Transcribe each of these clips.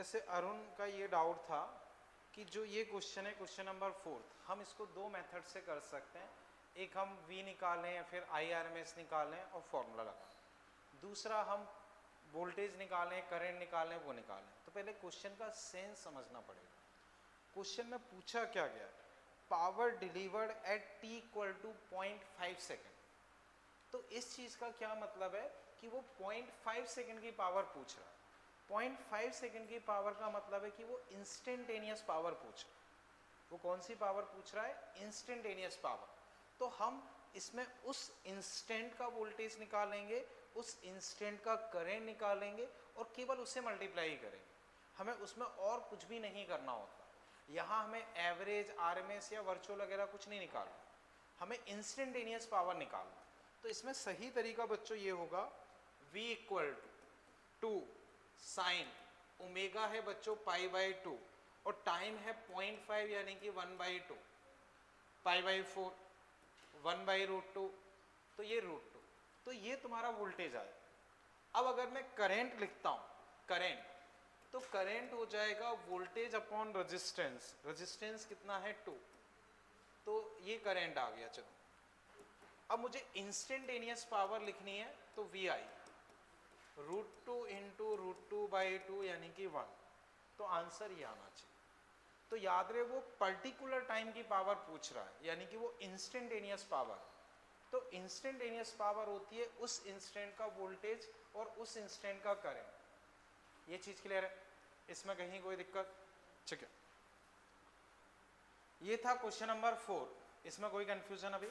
जैसे अरुण का ये डाउट था कि जो ये क्वेश्चन है क्वेश्चन नंबर 4, हम इसको दो मेथड से कर सकते हैं। एक हम V निकालें या फिर IRMS निकालें और फॉर्मूला लगाएं। दूसरा हम वोल्टेज निकालें, करंट निकालें, वो निकालें। तो पहले क्वेश्चन का सेंस समझना पड़ेगा। क्वेश्चन में पूछा क्या गया, power delivered at t equal to 0.5 second. तो इस चीज का क्या मतलब है कि वो 0.5 सेकेंड की पावर पूछ रहा है। 0.5 सेकेंड की पावर का मतलब है कि वो इंस्टेंटेनियस पावर पूछ रहा है। वो कौन सी पावर पूछ रहा है? Instantaneous power. तो हम इसमें उस इंस्टेंट का वोल्टेज निकालेंगे, उस इंस्टेंट का करंट निकालेंगे और केवल उससे मल्टीप्लाई करेंगे। हमें उसमें और कुछ भी नहीं करना होता। यहाँ हमें एवरेज, आरएमएस या वर्चुअल वगैरह कुछ नहीं निकालना, हमें इंस्टेंटेनियस पावर निकालना। तो इसमें सही तरीका बच्चों ये होगा, V equal to sine omega है बच्चों π/2 और टाइम है 0.5 यानी कि 1/2, π/4, 1/√2, तो ये √2। तो ये तुम्हारा वोल्टेज आए। अब अगर मैं करंट लिखता हूं, करंट, तो करंट हो जाएगा वोल्टेज अपॉन रेजिस्टेंस। रेजिस्टेंस कितना है? 2। तो ये करंट आ गया। चलो अब मुझे इंस्टेंटेनियस पावर लिखनी है, तो VI √2 इंटू √2/2 यानी कि 1। तो आंसर ये आना चाहिए। तो याद रहे वो पर्टिकुलर टाइम की पावर पूछ रहा है, यानी कि वो इंस्टेंटेनियस पावर। तो इंस्टेंटेनियस पावर होती है उस इंस्टेंट का वोल्टेज और उस इंस्टेंट का करंट। ये चीज क्लियर है? इसमें कहीं कोई दिक्कत? ठीक है, ये था क्वेश्चन नंबर 4। इसमें कोई कंफ्यूजन अभी?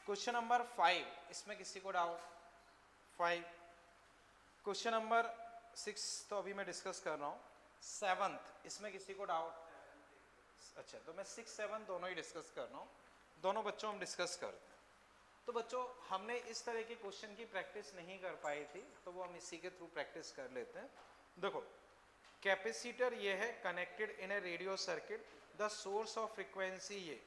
क्वेश्चन नंबर 5, इसमें किसी को डाउट? 5। क्वेश्चन नंबर 6 तो अभी मैं डिस्कस कर रहा हूं। 7th, इसमें किसी को डाउट? अच्छा, तो मैं 6, 7 दोनों ही डिस्कस कर रहा हूं। दोनों बच्चों हम डिस्कस करते हैं। तो बच्चों हमने इस तरह के क्वेश्चन की प्रैक्टिस नहीं कर पाई थी, तो वो हम इसी के थ्रू प्रैक्टिस कर लेते हैं। देखो, कैपेसिटर ये है connected in a radio circuit, the source of frequency ये,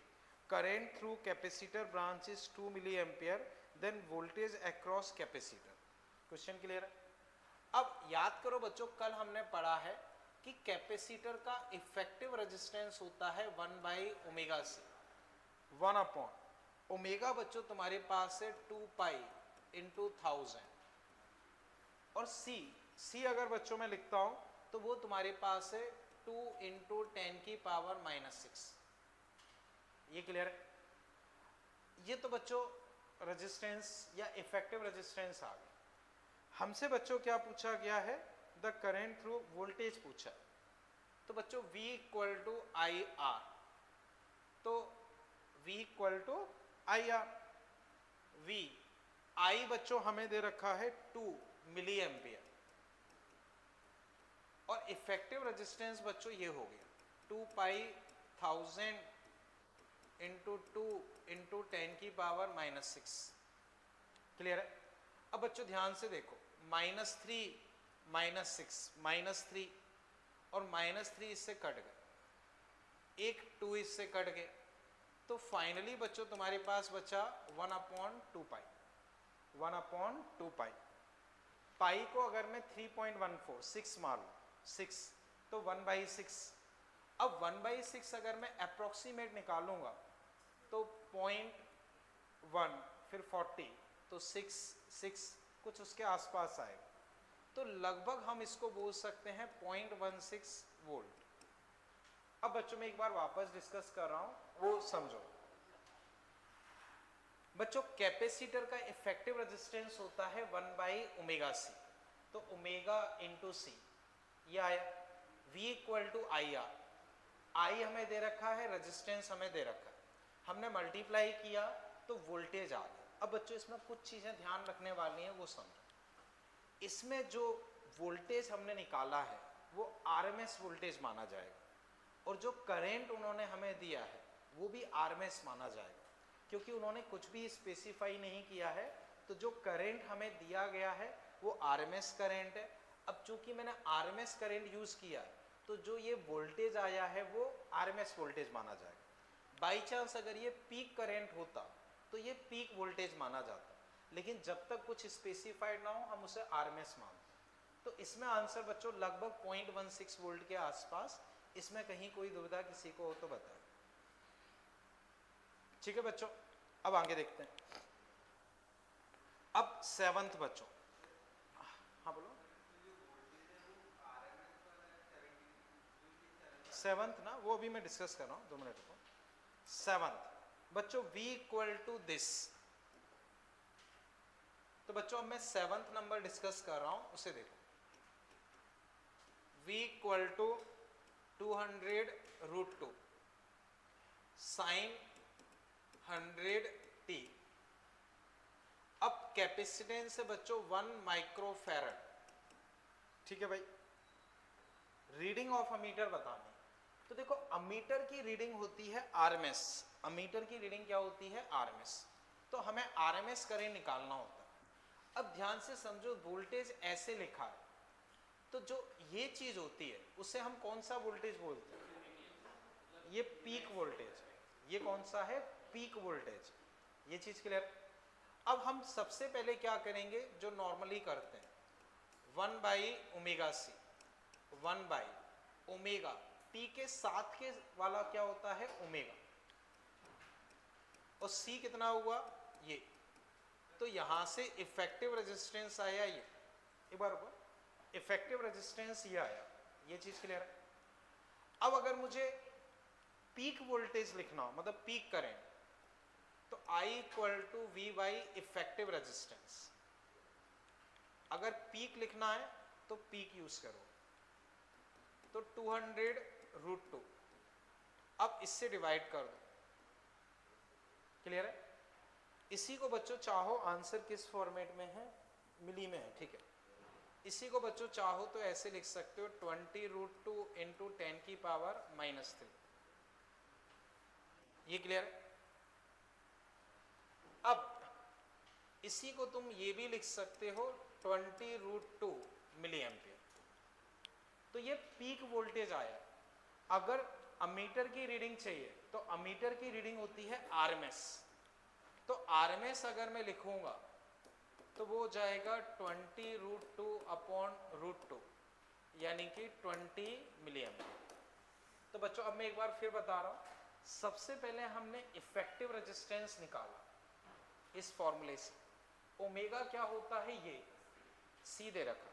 current through capacitor branch is 2 milli ampere, then voltage across capacitor. Question clear है? अब याद करो बच्चों, कल हमने पढ़ा है कि कैपेसिटर का इफेक्टिव रेजिस्टेंस होता है 1/ω/c, 1/, ओमेगा बच्चों तुम्हारे पास है 2π इंटू 1000, और C अगर बच्चों में लिखता हूं तो वो तुम्हारे पास है 2 इंटू 10⁻⁻6। ये क्लियर है? ये तो बच्चों रेजिस्टेंस या इफेक्टिव रेजिस्टेंस आ गया। हमसे बच्चों क्या पूछा गया है? द करंट थ्रू वोल्टेज पूछा है। तो बच्चों V इक्वल टू IR, तो V equal to IR। I बच्चों हमें दे रखा है 2 मिली एम्पियर, और इफेक्टिव रेजिस्टेंस बच्चों ये हो गया 2π1000 इंटू 2 इंटू 10⁻⁻6। क्लियर है? अब बच्चों ध्यान से देखो, -3 -6 -3 और -3 इससे कट गए, एक 2 इससे कट गए, तो फाइनली बच्चों तुम्हारे पास बचा 1/2π। 1/2π। पाई को अगर मैं 3.14 6 मारूं, 6, तो 1/6। अब 1/6 अगर मैं अप्रोक्सीमेट निकालूंगा तो 0.1 फिर 40, तो 6 कुछ उसके आसपास आएगा। तो लगभग हम इसको बोल सकते हैं 0.16 वोल्ट। अब बच्चों में एक बार वापस डिस्कस कर रहा हूं, वो समझो। बच्चों कैपेसिटर का इफेक्टिव रेजिस्टेंस होता है 1/ω/c, तो ओमेगा इंटू सी ये आया। V equal to IR, I हमें दे रखा है, रेजिस्टेंस हमें दे रखा है, हमने मल्टीप्लाई किया तो वोल्टेज आ गया। अब बच्चों इसमें कुछ चीजें ध्यान रखने वाली हैं, वो समझो। इसमें जो वोल्टेज हमने निकाला है वो RMS वोल्टेज माना जाएगा, और जो करंट उन्होंने हमें दिया है वो भी RMS माना जाएगा, क्योंकि उन्होंने कुछ भी स्पेसिफाई नहीं किया है। तो जो करंट हमें दिया गया है वो RMS करंट है। अब चूंकि मैंने RMS करंट यूज किया है, तो जो ये वोल्टेज आया है वो RMS वोल्टेज माना जाएगा। बाई चांस अगर ये पीक करंट होता तो ये पीक वोल्टेज माना जाता, लेकिन जब तक कुछ स्पेसिफाइड ना हो हम उसे RMS मानते हैं। तो इसमें आंसर बच्चों लगभग 0.16 वोल्ट के आसपास। इसमें कहीं कोई दुविधा किसी को हो तो बताएं। ठीक है बच्चों, अब आगे देखते हैं। अब 7th बच्चों, हाँ बोलो। 7th ना, वो अभी मैं डिस्कस कर रहा हूँ, 2 मिनट रुको। 7th बच्चों, v इक्वल टू दिस। तो बच्चों अब मैं 7th नंबर डिस्कस कर रहा हूं, उसे देखो। v equal to 200√2 sine 100t। अब कैपेसिटेंस है बच्चों 1 माइक्रोफैरड। ठीक है भाई, रीडिंग ऑफ अमीटर बतानी। तो देखो अमीटर की रीडिंग होती है आरएमएस। अमीटर की रीडिंग क्या होती है? आरएमएस। तो हमें आरएमएस करंट निकालना होता है। अब ध्यान से समझो, वोल्टेज ऐसे लिखा है, तो जो ये चीज होती है उसे हम कौन सा वोल्टेज बोलते हैं? ये पीक वोल्टेज। ये कौन सा है? Peak voltage. ये चीज क्लियर? अब हम सबसे पहले क्या करेंगे जो नॉर्मली करते हैं, 1/ω_c, 1/ω। टी के साथ के वाला क्या होता है? ओमेगा। और सी कितना हुआ? ये। तो यहां से इफेक्टिव रेजिस्टेंस आया ये, एक बार ऊपर, इफेक्टिव रेजिस्टेंस ये आया। ये चीज क्लियर है? अब अगर मुझे पीक वोल्टेज लिखना हो, मतलब पीक करेंट, तो I equal to V by effective resistance. अगर पीक लिखना है तो पीक यूज करो, तो 200√2। अब इससे डिवाइड कर दो। क्लियर है? इसी को बच्चों चाहो, आंसर किस फॉर्मेट में है? मिली में है। ठीक है, इसी को बच्चों चाहो तो ऐसे लिख सकते हो, 20√2 इंटू 10 की पावर -3। ये क्लियर है? अब इसी को तुम ये भी लिख सकते हो, 20√2 मिली एम्पियर। तो ये पीक वोल्टेज आया। अगर अमीटर की रीडिंग चाहिए तो अमीटर की रीडिंग होती है आरएमएस। तो आरएमएस अगर मैं लिखूंगा तो वो हो जाएगा 20√2/√2, यानी कि 20 मिली एम्पियर। तो बच्चों अब मैं एक बार फिर बता रहा हूं, सबसे पहले हमने इफेक्टिव रेजिस्टेंस निकाला इस फॉर्मूले से। ओमेगा क्या होता है? ये सीधे रखा।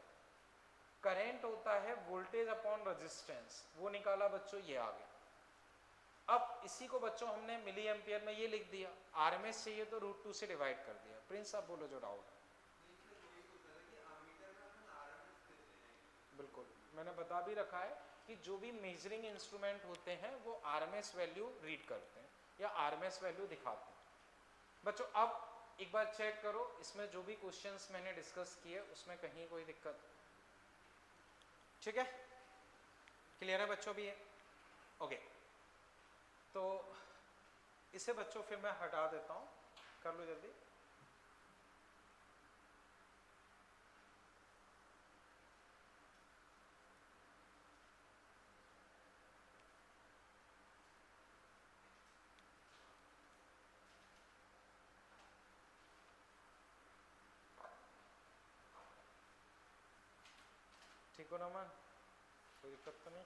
करंट होता है वोल्टेज अपॉन रेजिस्टेंस, वो निकाला बच्चों, ये आ गया। अब इसी को बच्चों हमने मिली एम्पियर में ये लिख दिया। आरएमएस चाहिए तो √2 से डिवाइड कर दिया। प्रिंस आप बोलो जो डाउट। बिल्कुल, मैंने बता भी रखा है कि जो भी मेजरिंग इंस्ट्रूमेंट होते हैं वो आरएमएस वैल्यू रीड करते हैं या आरएमएस वैल्यू दिखाते हैं। बच्चों अब एक बार चेक करो, इसमें जो भी क्वेश्चंस मैंने डिस्कस किए उसमें कहीं कोई दिक्कत? ठीक है, क्लियर है बच्चों भी? है ओके। तो इसे बच्चों फिर मैं हटा देता हूं, कर लो जल्दी। ठीक हो ना मन? कोई दिक्कत तो नहीं?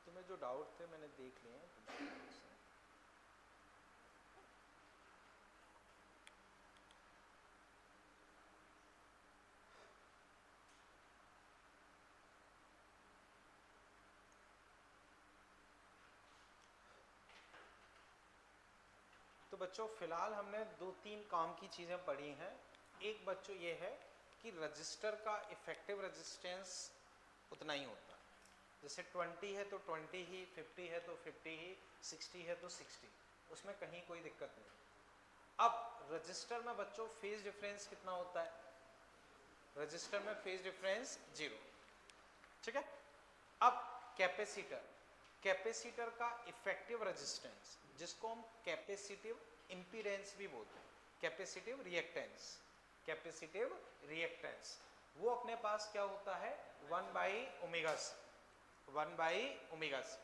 तुम्हें जो डाउट थे मैंने देख लिए हैं। तो बच्चों फिलहाल हमने 2-3 काम की चीज़ें पढ़ी हैं। एक बच्चों ये है कि रजिस्टर का इफेक्टिव रेजिस्टेंस उतना ही होता है। जैसे 20 है तो 20 ही, 50 है तो 50 ही, 60 है तो 60, उसमें कहीं कोई दिक्कत नहीं। अब रजिस्टर में बच्चों फेज डिफरेंस कितना होता है? रजिस्टर में फेज डिफरेंस 0। ठीक है। अब कैपेसिटर, कैपेसिटर का इफेक्टिव रेजिस्टेंस, जिसको हम कैपेसिटिव इंपीडेंस भी बोलते हैं, कैपेसिटिव रिएक्टेंस, कैपेसिटिव रिएक्टेंस, वो अपने पास क्या होता है? 1/ω_c, 1/ω_c।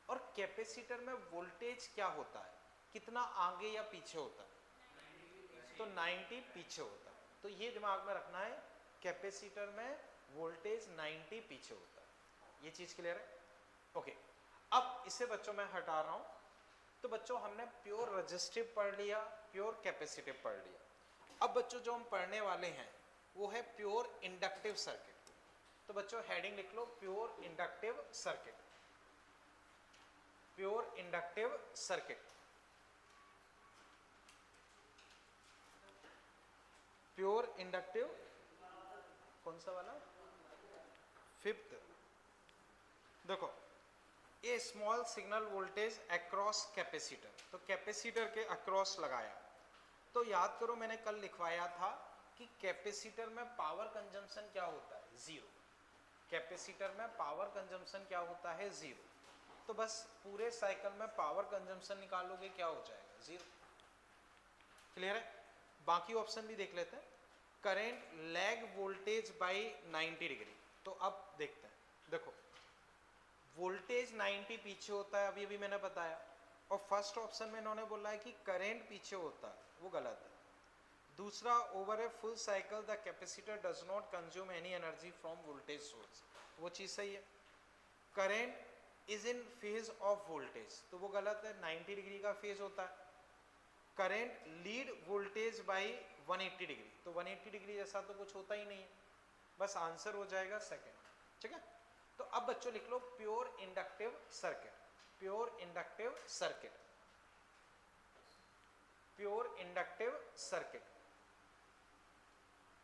और कैपेसिटर में वोल्टेज क्या होता है, कितना आगे या पीछे होता है, तो 90 पीछे होता है। तो ये दिमाग में रखना है, कैपेसिटर में वोल्टेज 90 पीछे होता है। ये चीज क्लियर है? ओके, अब इसे बच्चों मैं हटा रहा हूं। तो बच्चों हमने प्योर रेजिस्टिव पढ़ लिया, प्योर कैपेसिटिव पढ़ लिया। अब बच्चों जो हम पढ़ने वाले हैं वो है प्योर इंडक्टिव सर्किट। तो बच्चों हेडिंग लिख लो, pure inductive circuit. Pure inductive circuit, pure inductive, कौन सा वाला, फिफ्थ। देखो, a small signal voltage across capacitor, तो कैपेसिटर के अक्रॉस लगाया। तो याद करो मैंने कल लिखवाया था कि कैपेसिटर में पावर कंजम्पशन क्या होता है, जीरो। कैपेसिटर में पावर कंजम्पशन क्या होता है, जीरो। तो बस पूरे साइकिल में पावर कंजम्पशन निकालोगे, क्या हो जाएगा, जीरो। क्लियर है? बाकी ऑप्शन भी देख लेते हैं। Current lag voltage bye 90 degree. तो अब देखते हैं, देखो वोल्टेज 90 पीछे होता है, अभी अभी मैंने बताया। और फर्स्ट ऑप्शन में इन्होंने बोला है कि करंट पीछे होता है, वो गलत है। दूसरा, over a full cycle the capacitor does not consume any energy from voltage source, वो चीज सही है। Current is in phase of voltage, तो वो गलत है, 90 डिग्री का फेज होता है। Current lead voltage bye 180 degree, तो 180 डिग्री जैसा तो कुछ होता ही नहीं है, बस आंसर हो जाएगा सेकंड। ठीक है? तो अब बच्चों लिख लो pure inductive circuit, pure inductive circuit, pure inductive circuit.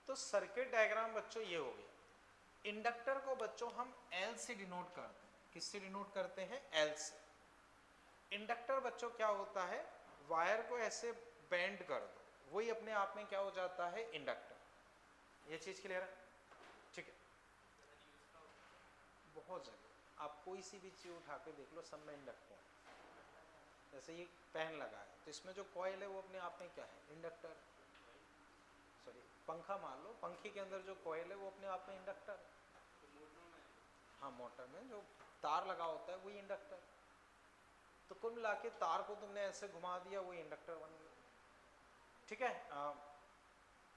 तो सर्किट डायग्राम बच्चों ये हो गया। इंडक्टर को बच्चों हम L से डिनोट करते हैं, किससे डिनोट करते हैं, L से। इंडक्टर बच्चों क्या होता है, वायर को ऐसे बेंड कर दो, वही अपने आप में क्या हो जाता है, इंडक्टर। ये चीज क्लियर है? ठीक है, बहुत जगह आप कोई सी भी चीज उठा के देख लो, सब में इंडक्टर है। जैसे ये पेन लगा है, तो इसमें जो कॉइल है वो अपने आप में क्या है, इंडक्टर। सॉरी, पंखा मान लो, पंखे के अंदर जो कॉइल है वो अपने आप में इंडक्टर है। हाँ, मोटर में जो तार लगा होता है वही इंडक्टर। तो कुल मिला के तार को तुमने ऐसे घुमा दिया, वही इंडक्टर बन गया। ठीक है?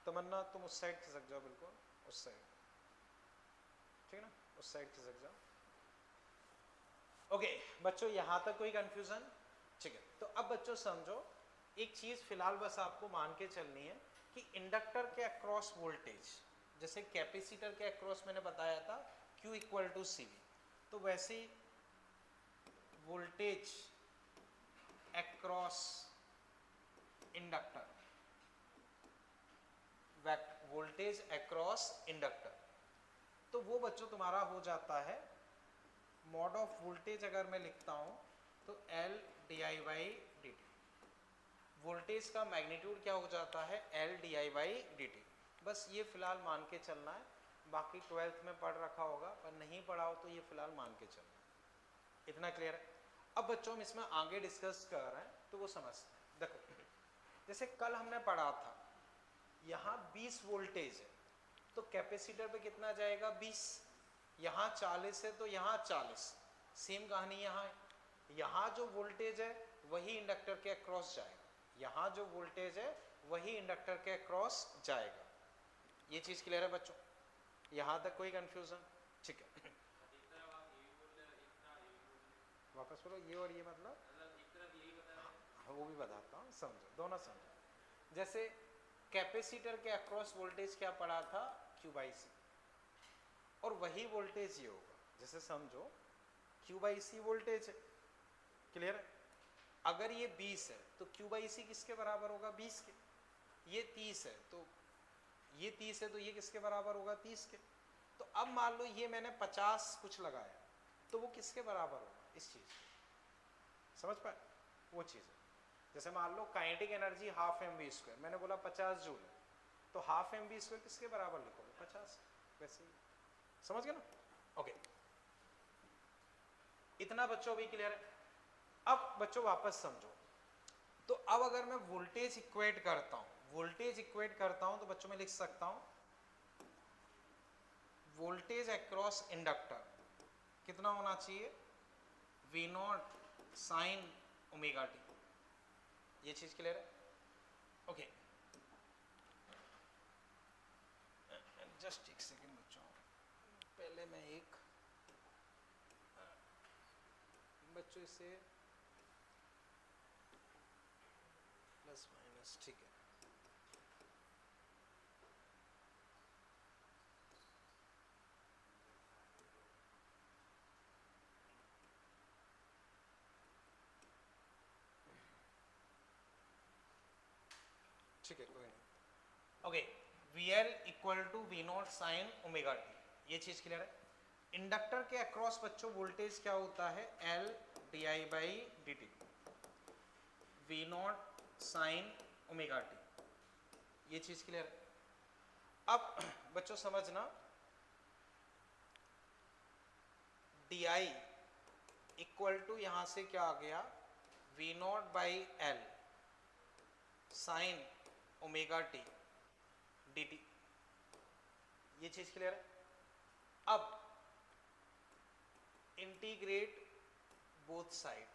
तमन्ना तुम उस साइड खिसक जाओ, बिल्कुल उस साइड। ठीक है ना, उस साइड खिसक जाओ। ओके बच्चों, यहां तक कोई कंफ्यूजन? ठीक है, तो अब बच्चों समझो एक चीज फिलहाल बस आपको मान के चलनी है कि इंडक्टर के अक्रॉस वोल्टेज, जैसे कैपेसिटर के अक्रॉस मैंने बताया था Q इक्वल टू CV, तो वैसे ही voltage across inductor, voltage across inductor, तो वो बच्चों तुम्हारा हो जाता है मॉड ऑफ वोल्टेज। अगर मैं लिखता हूं तो L di/dt, वोल्टेज का मैग्नीट्यूड क्या हो जाता है, L di/dt। बस ये फिलहाल मान के चलना है, बाकी 12th में पढ़ रखा होगा, पर नहीं पढ़ा हो तो ये फिलहाल मान के चलना है। इतना क्लियर है? अब बच्चों हम इसमें आगे डिस्कस कर रहे हैं तो वो समझते हैं। देखो, जैसे कल हमने पढ़ा था यहाँ 20 वोल्टेज है, तो कैपेसिटर पे कितना जाएगा, 20। यहाँ 40 है तो यहाँ 40। सेम कहानी यहाँ है, यहाँ जो वोल्टेज है वही इंडक्टर के अक्रॉस जाएगा, यहाँ जो वोल्टेज है वही इंडक्टर के अक्रॉस जाएगा। ये चीज क्लियर है बच्चों? यहाँ तक कोई कंफ्यूजन? ठीक है, वापस बोलो, ये और ये मतलब हाँ, वो भी बताता हूँ, समझो, दोनों समझो। जैसे कैपेसिटर के अक्रॉस वोल्टेज क्या पड़ा था, Q/C, और वही वोल्टेज ये होगा। जैसे समझो Q/C वोल्टेज है, क्लियर है? अगर ये 20 है तो Q/C किसके बराबर होगा, 20 के। ये 30 है तो ये 30 है तो ये किसके बराबर होगा, 30 के। तो अब मान लो ये मैंने 50 कुछ लगाया, तो वो किसके बराबर होगा, इस चीज को समझ पाए, वो चीज है। जैसे मान लो काइनेटिक एनर्जी ½ mv², मैंने बोला 50 जूल है, तो ½ mv² किसके बराबर लिखोगे, 50। वैसे ही समझ गए ना? ओके, इतना बच्चों भी क्लियर है? अब बच्चों वापस समझो, तो अब अगर मैं वोल्टेज इक्वेट करता हूं, वोल्टेज इक्वेट करता हूं तो बच्चों में लिख सकता हूं वोल्टेज अक्रॉस इंडक्टर कितना होना चाहिए, V not sine omega T. ये चीज क्लियर है? ओके, जस्ट एक सेकेंड बच्चों, पहले मैं एक बच्चों इसे प्लस माइनस, ठीक है। ठीक है, कोई नहीं। Okay, V L equal to V not sine omega T, ये चीज क्लियर है? इंडक्टर के अक्रॉस बच्चों वोल्टेज क्या होता है? L D I by D T, V not sine omega T, ये चीज क्लियर है? अब बच्चों समझना, डी आई इक्वल टू यहां से क्या आ गया? V nought by L sine omega T D T, ये चीज क्लियर है? अब इंटीग्रेट बोथ साइड,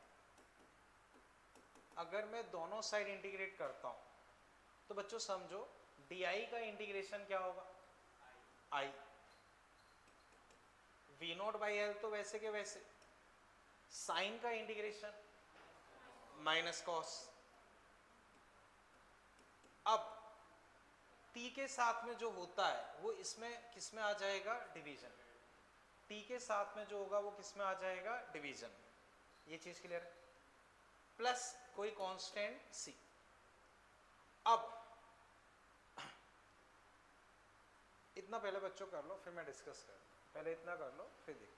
अगर मैं दोनों साइड इंटीग्रेट करता हूं तो बच्चों समझो डी आई का इंटीग्रेशन क्या होगा? आई, वी नॉट बाई एल तो वैसे के वैसे, साइन का इंटीग्रेशन माइनस कॉस। अब टी के साथ में जो होता है वो इसमें किस में आ जाएगा? डिवीजन। टी के साथ में जो होगा वो किस में आ जाएगा? डिवीजन। ये चीज क्लियर है? प्लस कोई कांस्टेंट सी। अब इतना पहले बच्चों कर लो, फिर मैं डिस्कस कर लूँ। पहले इतना कर लो, फिर देखते।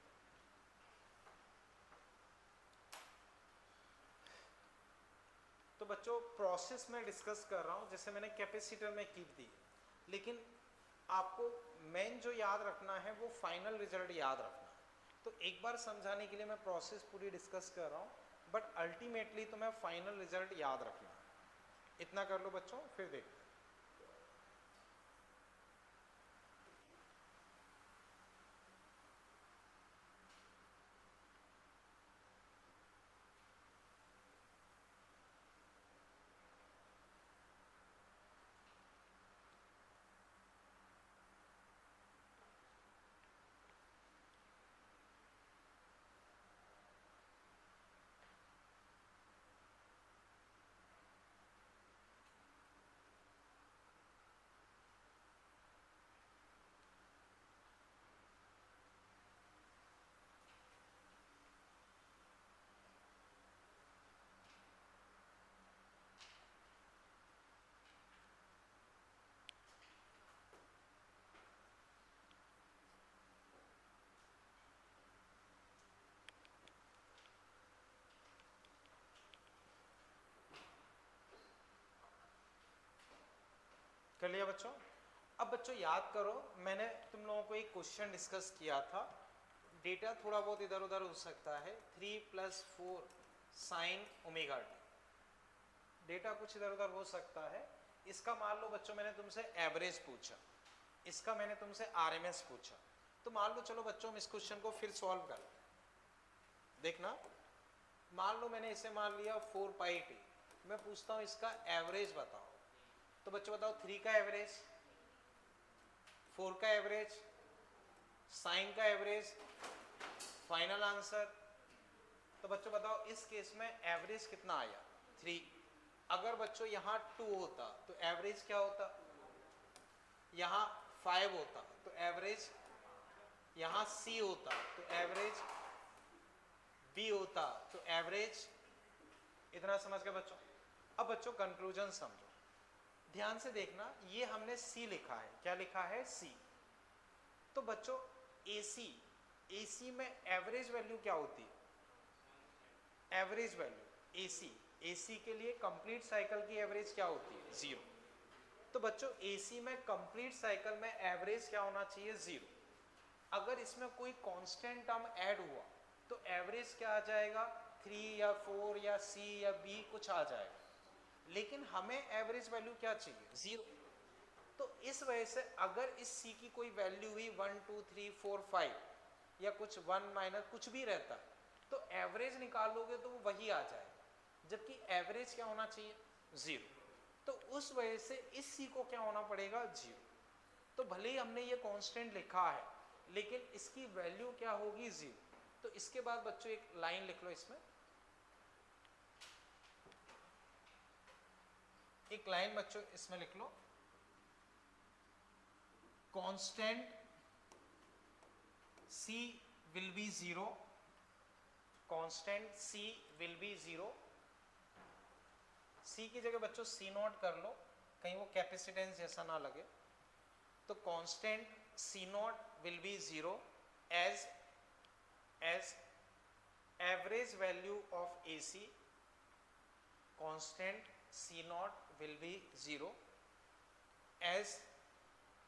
तो बच्चों प्रोसेस में डिस्कस कर रहा हूं, जैसे मैंने कैपेसिटर में कीप दी, लेकिन आपको मेन जो याद रखना है वो फाइनल रिजल्ट याद रखना है। तो एक बार समझाने के लिए मैं प्रोसेस पूरी डिस्कस कर रहा हूं, बट अल्टीमेटली तो मैं फाइनल रिजल्ट याद रखना। इतना कर लो बच्चों, फिर देखते हैं। कर लिया बच्चों? अब बच्चों याद करो, मैंने तुम लोगों को एक क्वेश्चन डिस्कस किया था, डेटा थोड़ा बहुत इधर उधर हो सकता है, 3 + 4 साइन ओमेगा टी, डेटा कुछ इधर उधर हो सकता है। इसका मान लो बच्चों मैंने तुमसे एवरेज पूछा, इसका मैंने तुमसे आरएमएस पूछा, तो मान लो चलो बच्चों हम इस क्वेश्चन को फिर सॉल्व कर देखना। मान लो मैंने इसे मान लिया 4πt, मैं पूछता हूँ इसका एवरेज बताओ, तो बच्चों बताओ 3 का एवरेज, 4 का एवरेज, साइन का एवरेज, फाइनल आंसर। तो बच्चों बताओ इस केस में एवरेज कितना आया? 3। अगर बच्चों यहाँ 2 होता तो एवरेज क्या होता? यहाँ 5 होता तो एवरेज, यहाँ C होता तो एवरेज, B होता तो एवरेज। इतना समझ गए बच्चों? अब बच्चों कंक्लूजन समझो, ध्यान से देखना, ये हमने C लिखा है, क्या लिखा है? C। तो बच्चों AC में एवरेज वैल्यू क्या होती है? एवरेज वैल्यू AC के लिए कंप्लीट साइकिल की एवरेज क्या होती है? 0। तो बच्चों AC में कंप्लीट साइकिल में एवरेज क्या होना चाहिए? 0। अगर इसमें कोई कांस्टेंट टर्म ऐड हुआ तो एवरेज क्या आ जाएगा? 3 या 4 या C या B कुछ आ जाएगा, लेकिन हमें एवरेज वैल्यू क्या चाहिए? 0। तो इस वजह से अगर इस C की कोई वैल्यू हुई 1 2 3 4 5 या कुछ 1 माइनस कुछ भी रहता है, तो एवरेज निकालोगे तो वो वही आ जाएगा, जबकि एवरेज क्या होना चाहिए, 0। तो उस वजह से इस सी को क्या होना पड़ेगा, 0। तो भले ही हमने ये कांस्टेंट लिखा है लेकिन इसकी वैल्यू क्या होगी, 0। तो इसके बाद बच्चों एक लाइन लिख लो, इसमें एक लाइन बच्चों इसमें लिख लो, constant C will be 0, constant C will be 0। C की जगह बच्चों C नॉट कर लो, कहीं वो कैपेसिटेंस जैसा ना लगे। तो constant C not will be 0 as average value of AC, constant C naught will be 0 as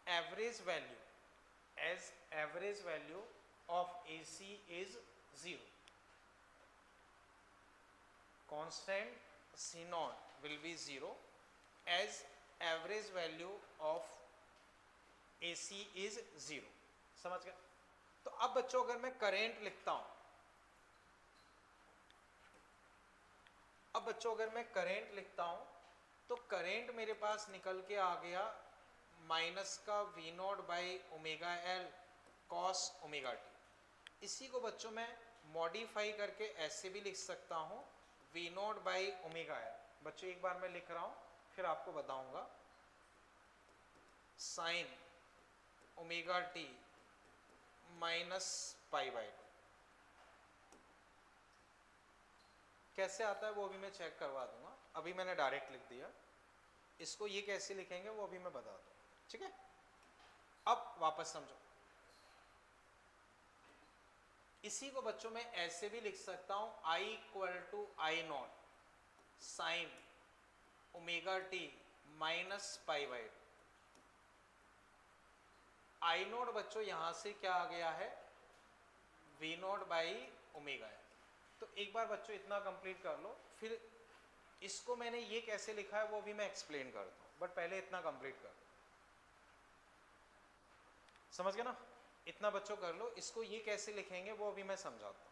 average value of AC is 0. Constant C naught will be 0 as average value of AC is 0. समझ गए? तो अब बच्चों अगर मैं current लिखता हूं, तो करंट मेरे पास निकल के आ गया माइनस का V nought by omega L cos omega T. इसी को बच्चों मैं मॉडिफाई करके ऐसे भी लिख सकता हूं, V nought by omega L. बच्चों एक बार मैं लिख रहा हूं फिर आपको बताऊंगा, sign omega T minus pi by 2। कैसे आता है वो भी मैं चेक करवा दूंगा, अभी मैंने डायरेक्ट लिख दिया। इसको ये कैसे लिखेंगे वो अभी मैं बता दूँ, ठीक है? अब वापस समझो, इसी को बच्चों मैं ऐसे भी लिख सकता हूं, I equal to I nought sine omega T minus pi by 2। I nought बच्चों यहां से क्या आ गया है, वी नॉट बाई ओमेगा है। तो एक बार बच्चों इतना कंप्लीट कर लो, फिर इसको मैंने ये कैसे लिखा है वो भी मैं एक्सप्लेन करता हूं, बट पहले इतना कंप्लीट कर लो। समझ गए ना? इतना बच्चों कर लो, इसको ये कैसे लिखेंगे वो अभी मैं समझाता हूं।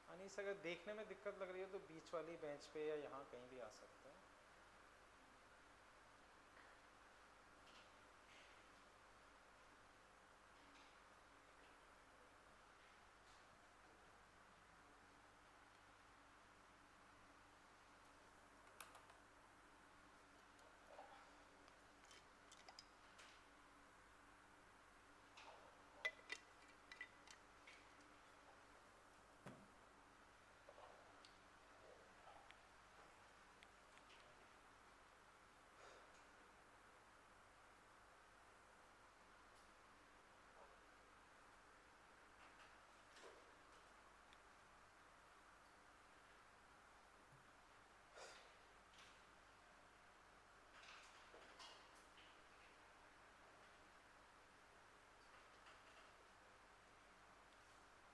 अनीस अगर देखने में दिक्कत लग रही है तो बीच वाली बेंच पे या यहाँ कहीं भी आ सकते हैं।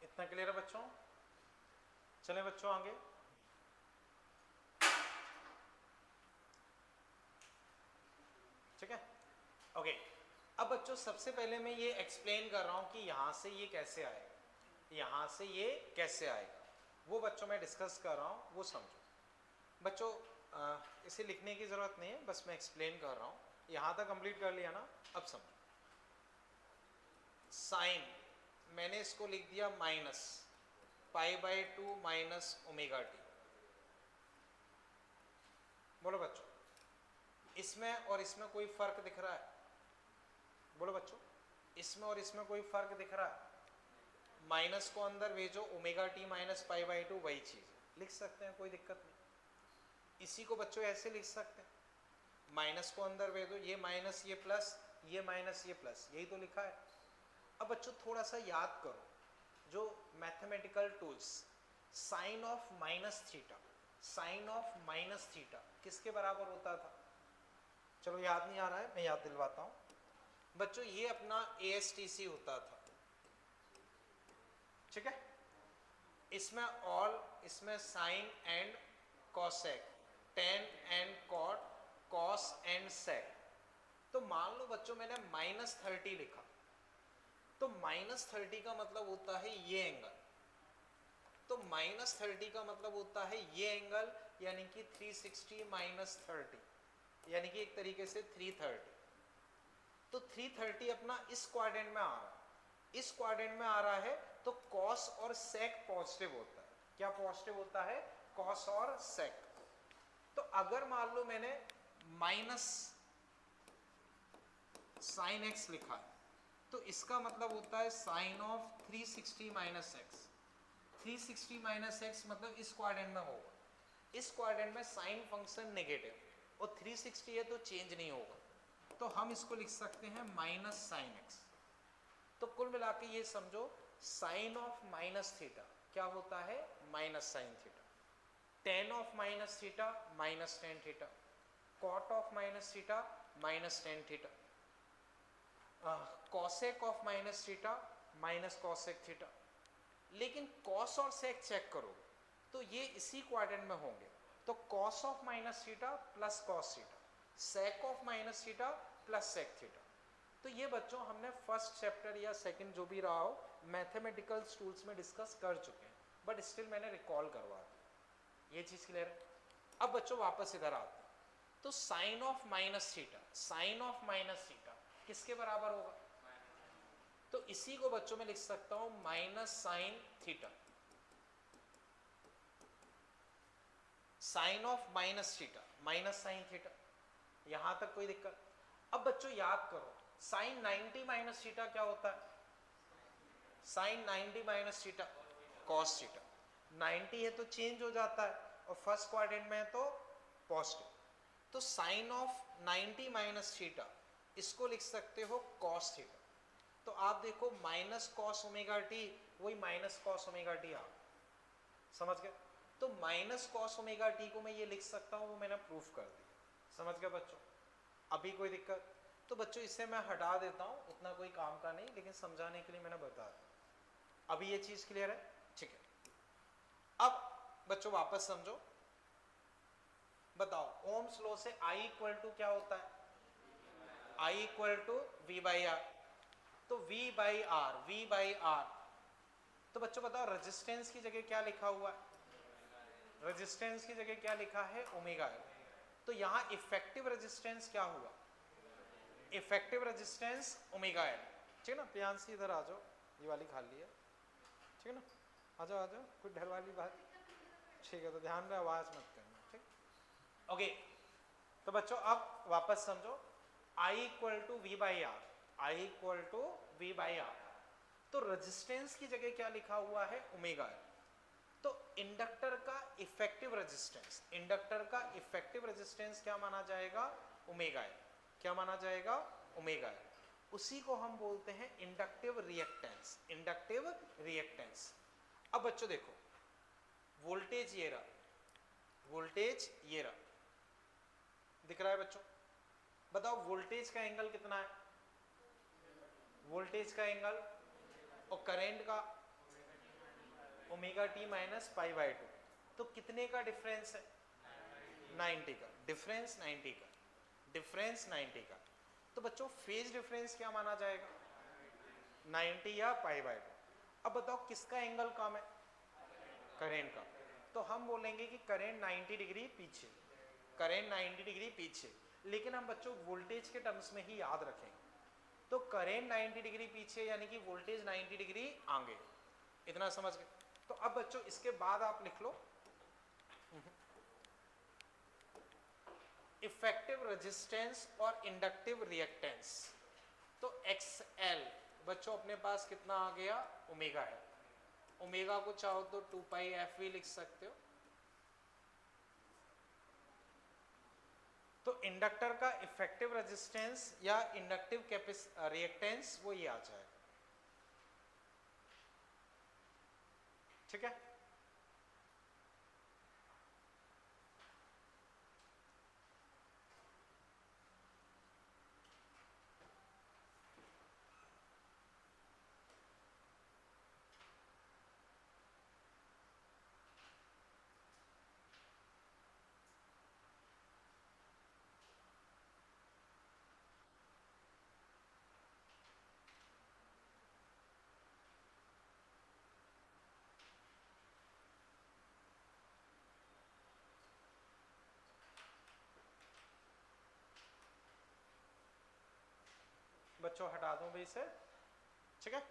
इतना क्लियर है बच्चों? चलें बच्चों आगे। ठीक है, ओके। अब बच्चों सबसे पहले मैं ये एक्सप्लेन कर रहा हूं कि यहां से ये कैसे आएगा, यहां से ये कैसे आएगा, वो बच्चों मैं डिस्कस कर रहा हूं, वो समझो। बच्चों इसे लिखने की जरूरत नहीं है, बस मैं एक्सप्लेन कर रहा हूं। यहां तक कंप्लीट कर लिया ना? अब समझो, साइन मैंने इसको लिख दिया minus pi by 2 minus omega T. बोलो बच्चों, इसमें और इसमें कोई फर्क दिख रहा है? बोलो बच्चों, इसमें और इसमें कोई फर्क दिख रहा है? माइनस को अंदर भेजो, omega T minus pi by 2 वही चीज लिख सकते हैं, कोई दिक्कत नहीं। इसी को बच्चों ऐसे लिख सकते हैं, माइनस को अंदर भेजो, ये माइनस ये प्लस, ये माइनस ये प्लस, यही तो लिखा है। अब बच्चों थोड़ा सा याद करो जो mathematical tools, sine of minus theta, sine of minus theta किसके बराबर होता था? चलो याद नहीं आ रहा है, मैं याद दिलवाता हूं बच्चों, ये अपना ASTC होता था। ठीक है, इसमें ऑल, इसमें sine and cosec, tan and cot, cos and sec. तो मान लो बच्चों मैंने -30 लिखा, तो -30 का मतलब होता है ये एंगल, तो -30 का मतलब होता है ये एंगल, यानी कि 360 -30, यानी कि एक तरीके से 330। तो 330 अपना इस क्वाड्रेंट में आ रहा है, इस क्वाड्रेंट में आ रहा है, तो कॉस और सेक पॉजिटिव होता है। क्या पॉजिटिव होता है? कॉस और सेक। तो अगर मान लो मैंने माइनस साइन एक्स लिखा है, तो इसका मतलब होता है sine of 360 minus X. 360 minus X मतलब इस क्वाड्रेंट में होगा, इस क्वाड्रेंट में साइन फंक्शन नेगेटिव और 360 है तो चेंज नहीं होगा, तो हम इसको लिख सकते हैं माइनस साइन एक्स। तो कुल मिला के ये समझो साइन ऑफ माइनस थीटा क्या होता है? Minus sine theta. Tan of minus theta minus tan theta, cot of minus theta minus tan theta, cosec of minus theta minus cosec theta. लेकिन कॉस और सेक चेक करो तो ये इसी quadrant में होंगे, तो cos of minus theta plus cos theta, sec of minus theta plus sec theta. तो ये बच्चों हमने फर्स्ट चैप्टर या सेकंड जो भी रहा हो मैथमेटिकल टूल्स में डिस्कस कर चुके हैं, बट स्टिल मैंने रिकॉल करवा दिया। ये चीज क्लियर है? अब बच्चों वापस इधर आते हैं, तो sine of minus theta, sine of minus theta किसके बराबर होगा? तो इसी को बच्चों में लिख सकता हूं minus sine theta, sine of minus theta minus sine theta. यहां तक कोई दिक्कत? अब बच्चों याद करो साइन 90 माइनस थीटा क्या होता है? Sine 90 minus theta cos theta. 90 है तो चेंज हो जाता है और फर्स्ट क्वाड्रेंट में है तो पॉजिटिव, तो साइन ऑफ 90 माइनस थीटा इसको लिख सकते हो कॉस थीटा। तो आप देखो माइनस कॉस ओमेगा टी वही माइनस कॉस ओमेगा टी आ, समझ गए? तो माइनस कॉस ओमेगा टी को मैं ये लिख सकता हूँ, वो मैंने प्रूफ कर दिया। समझ गए बच्चों? अभी कोई दिक्कत? तो बच्चों इससे मैं हटा देता हूँ, इतना कोई काम का नहीं, लेकिन समझाने के लिए मैंने बता दिया। अभी ये चीज क्लियर है? ठीक है। अब बच्चों वापस समझो, बताओ ओम्स लॉ से I इक्वल टू क्या होता है? I equal to V by R. तो V by R, V by R. तो बच्चों बताओ रेजिस्टेंस की जगह क्या लिखा हुआ है? रेजिस्टेंस की जगह क्या लिखा है? Omega L. तो यहाँ इफेक्टिव रेजिस्टेंस क्या हुआ? Effective resistance omega L. ठीक है ना? प्यांसी इधर आ जाओ, ये वाली खाली है, ठीक है ना? आ जाओ आ जाओ, कोई डर वाली बात? ठीक है, तो ध्यान में आवाज मत करना, ठीक? ओके, तो बच्चों अब वापस समझो, I equal to V by R, I equal to V by R. तो रेजिस्टेंस की जगह क्या लिखा हुआ है? Omega L. तो इंडक्टर का इफेक्टिव रेजिस्टेंस, इंडक्टर का इफेक्टिव रेजिस्टेंस क्या माना जाएगा? Omega L. क्या माना जाएगा? Omega L. उसी को हम बोलते हैं इंडक्टिव रिएक्टेंस, इंडक्टिव रिएक्टेंस। अब बच्चों देखो वोल्टेज ये रहा, वोल्टेज ये रहा, दिख रहा है बच्चों? बताओ वोल्टेज का एंगल कितना है? वोल्टेज का एंगल और करंट का omega T minus pi by two. तो कितने का डिफरेंस है? 90 का डिफरेंस, 90 का डिफरेंस, 90 का। तो बच्चों फेज डिफरेंस क्या माना जाएगा? 90 या पाई बाई टू। अब बताओ किसका एंगल कम है? करंट का। तो हम बोलेंगे कि करंट 90 डिग्री पीछे, करंट 90 डिग्री पीछे, लेकिन हम बच्चों वोल्टेज के टर्म्स में ही याद रखेंगे। तो करंट 90 डिग्री पीछे यानी कि वोल्टेज 90 डिग्री आगे। इतना समझ गए? तो अब बच्चों इसके बाद आप लिख लो इफेक्टिव रेजिस्टेंस और इंडक्टिव रिएक्टेंस। तो XL बच्चों अपने पास कितना आ गया? ओमेगा है। ओमेगा को चाहो तो 2 पाई एफ भी लिख सकते हो। तो इंडक्टर का इफेक्टिव रेजिस्टेंस या इंडक्टिव रिएक्टेंस वो ये आ जाएगा, ठीक है? बच्चों हटा दूं भाई इसे, ठीक है।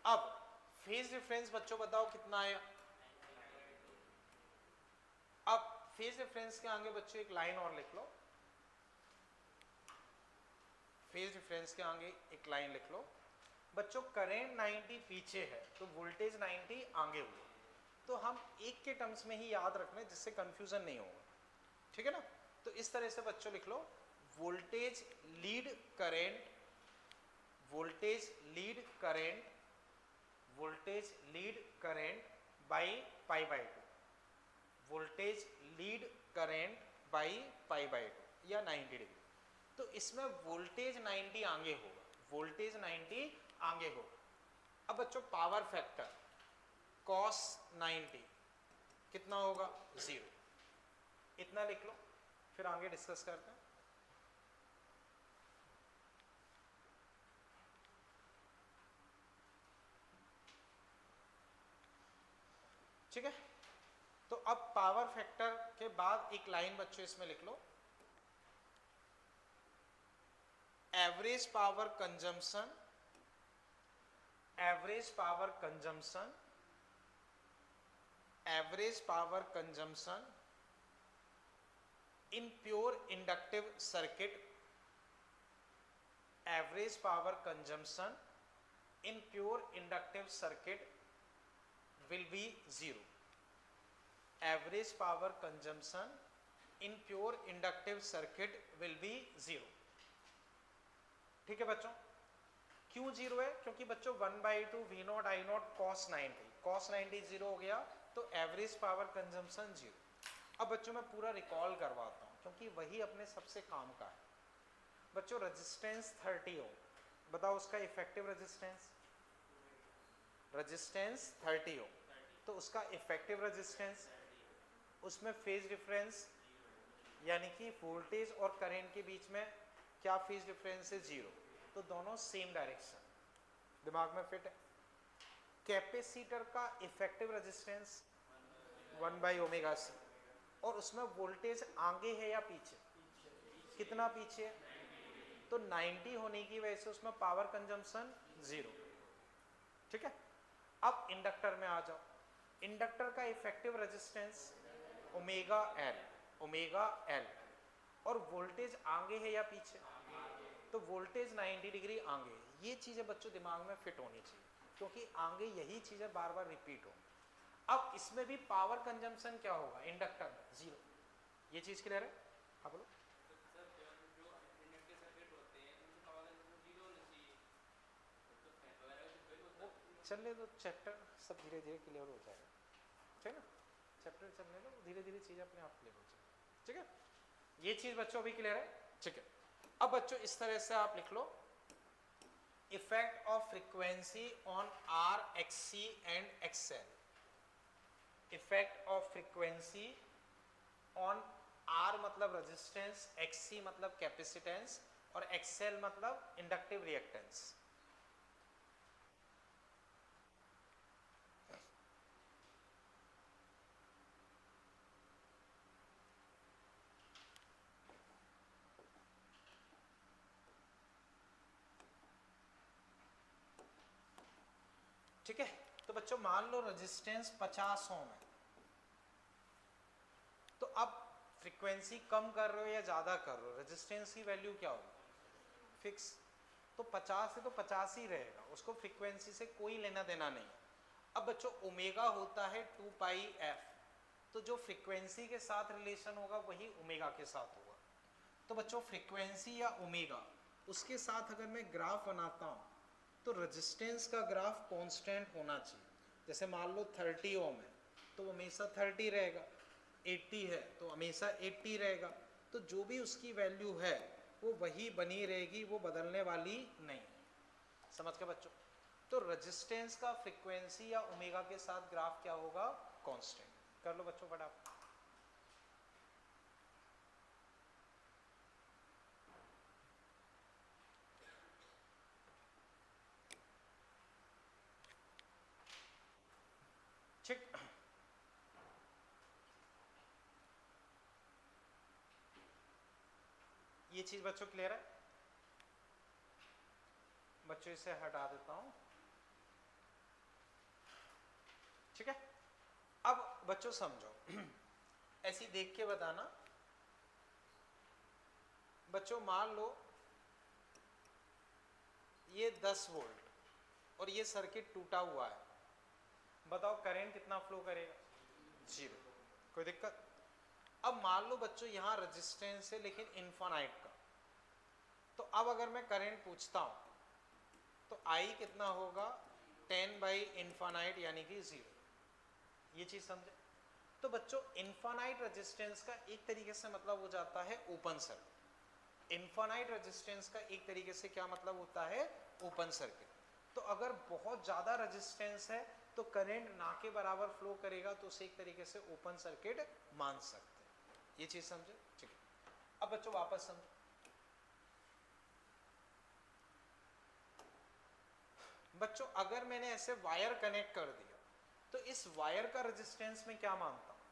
अब फेज डिफरेंस बच्चों बताओ कितना आया। अब फेज डिफरेंस के आगे बच्चों एक लाइन और लिख लो, फेज डिफरेंस के आगे एक लाइन लिख लो बच्चों। करंट 90 पीछे है तो वोल्टेज 90 आगे हुआ, तो हम एक के टर्म्स में ही याद रखना है जिससे कंफ्यूजन नहीं होगा, ठीक है ना। तो इस तरह से बच्चों लिख low voltage lead current, voltage lead current, voltage lead current by pi by two, voltage lead current by pi by two या 90 डिग्री। तो इसमें वोल्टेज 90 आगे होगा, वोल्टेज 90 आगे होगा। अब बच्चों पावर फैक्टर cos 90 कितना होगा 0, इतना लिख लो, फिर आगे डिस्कस करते हैं। ठीक है, तो अब पावर फैक्टर के बाद एक लाइन बच्चों इसमें लिख लो, average power consumption, average power consumption, average power consumption in pure inductive circuit, average power consumption in pure inductive circuit will be 0, average power consumption in pure inductive circuit will be 0, ठीक है बच्चों। क्यों 0 है, क्योंकि बच्चों 1/2 V not I not cos 90, cos 90 0 हो गया तो एवरेज पावर कंजम्पशन 0। अब बच्चों मैं पूरा रिकॉल करवाता हूँ क्योंकि वही अपने सबसे काम का है। बच्चों रेजिस्टेंस 30 ओम, बताओ उसका इफेक्टिव रेजिस्टेंस, रेजिस्टेंस 30 ओम, तो उसका इफेक्टिव रेजिस्टेंस, उसमें फेज डिफरेंस यानी कि वोल्टेज और करंट के बीच में क्या फेज डिफरेंस है 0, तो दोनों सेम डायरेक्शन, दिमाग में फिट है। कैपेसिटर का इफेक्टिव रेजिस्टेंस 1/ω_c, और उसमें वोल्टेज आगे है या पीछे, कितना पीछे है, तो 90 होने की वजह से उसमें पावर कंजम्पशन 0, ठीक है। अब इंडक्टर में आ जाओ, इंडक्टर का इफेक्टिव रेजिस्टेंस ओमेगा एल, और वोल्टेज आगे है या पीछे, तो वोल्टेज 90 डिग्री आगे है। ये चीजें बच्चों दिमाग में फिट होनी चाहिए क्योंकि आगे यही चीजें बार बार रिपीट होंगी। अब इसमें भी पावर कंजम्पशन क्या होगा इंडक्टर में 0, ये चीज क्लियर है, आप बोलो। चलने दो, चैप्टर सब धीरे धीरे क्लियर हो जाएगा, ठीक है ना, चैप्टर चलने दो, धीरे धीरे चीज अपने आप क्लियर हो जाएगी, ठीक है। ये चीज बच्चों अभी क्लियर है, ठीक है। अब बच्चों इस तरह से आप लिख लो effect of frequency on R XC and XL, effect of frequency on R मतलब रेजिस्टेंस, एक्ससी मतलब कैपेसिटेंस, और एक्सएल मतलब इंडक्टिव रिएक्टेंस। ठीक है, तो बच्चों मान लो रेजिस्टेंस 50 ओम है, तो अब फ्रीक्वेंसी कम कर रहे हो या ज्यादा कर रहे हो, रेजिस्टेंस की वैल्यू क्या होगी फिक्स, तो 50 है तो 50 ही रहेगा, उसको फ्रीक्वेंसी से कोई लेना देना नहीं। अब बच्चों ओमेगा होता है 2πf, तो जो फ्रीक्वेंसी के साथ रिलेशन होगा वही ओमेगा के साथ होगा। तो बच्चों फ्रीक्वेंसी या ओमेगा उसके साथ अगर मैं ग्राफ बनाता हूँ तो रेजिस्टेंस का ग्राफ कांस्टेंट होना चाहिए। जैसे मान लो 30 ओम है तो हमेशा 30 रहेगा, 80 है तो हमेशा 80 रहेगा, तो जो भी उसकी वैल्यू है वो वही बनी रहेगी, वो बदलने वाली नहीं। समझ के बच्चों, तो रेजिस्टेंस का फ्रीक्वेंसी या ओमेगा के साथ ग्राफ क्या होगा कांस्टेंट। कर लो बच्चों फटाफट। ठीक, ये चीज बच्चों क्लियर है। बच्चों इसे हटा देता हूं, ठीक है। अब बच्चों समझो, ऐसी देख के बताना। बच्चों मान लो ये 10 वोल्ट और ये सर्किट टूटा हुआ है, बताओ करंट कितना फ्लो करेगा? 0। कोई दिक्कत? अब मान लो बच्चों यहां रेजिस्टेंस है लेकिन इनफाइनाइट का, तो अब अगर मैं करंट पूछता हूं तो I कितना होगा? 10/इनफाइनाइट यानी कि 0। ये चीज समझे? तो बच्चों इनफाइनाइट रेजिस्टेंस का एक तरीके से मतलब हो जाता है ओपन सर्किट। इनफाइनाइट रेजिस्टेंस का एक तरीके से क्या मतलब होता है? Open circuit. तो अगर बहुत ज्यादा रेजिस्टेंस है तो करंट ना के बराबर फ्लो करेगा, तो उसे एक तरीके से ओपन सर्किट मान सकते हैं। ये चीज समझे? ठीक है। अब बच्चों वापस समझो, बच्चों अगर मैंने ऐसे वायर कनेक्ट कर दिया तो इस वायर का रेजिस्टेंस में क्या मानता हूं?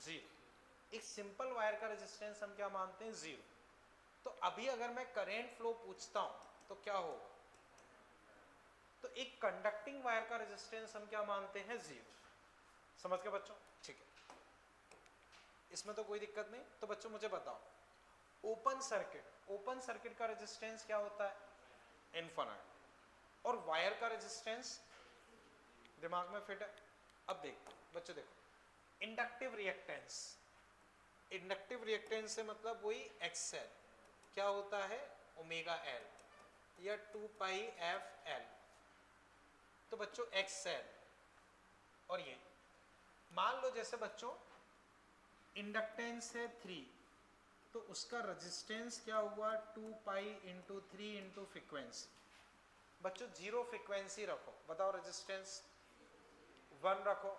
0। एक सिंपल वायर का रेजिस्टेंस हम क्या मानते हैं? 0। तो अभी अगर मैं करंट फ्लो पूछता हूं तो क्या होगा? तो एक कंडक्टिंग वायर का रेजिस्टेंस हम क्या मानते हैं? 0। समझ गए बच्चों? ठीक है, इसमें तो कोई दिक्कत नहीं। तो बच्चों मुझे बताओ, ओपन सर्किट का रेजिस्टेंस क्या होता है? इनफाइनाइट। और वायर का रेजिस्टेंस दिमाग में फिट है? अब देखो बच्चों, देखो इंडक्टिव रिएक्टेंस से मतलब वही XL क्या होता है? ओमेगा L या 2πfL। तो बच्चों XL, और ये मान लो जैसे बच्चों इंडक्टेंस है 3, तो उसका रेजिस्टेंस क्या हुआ? 2π × 3 × फ्रीक्वेंसी। बच्चों 0 फ्रीक्वेंसी रखो, बताओ रेजिस्टेंस 1 रखो,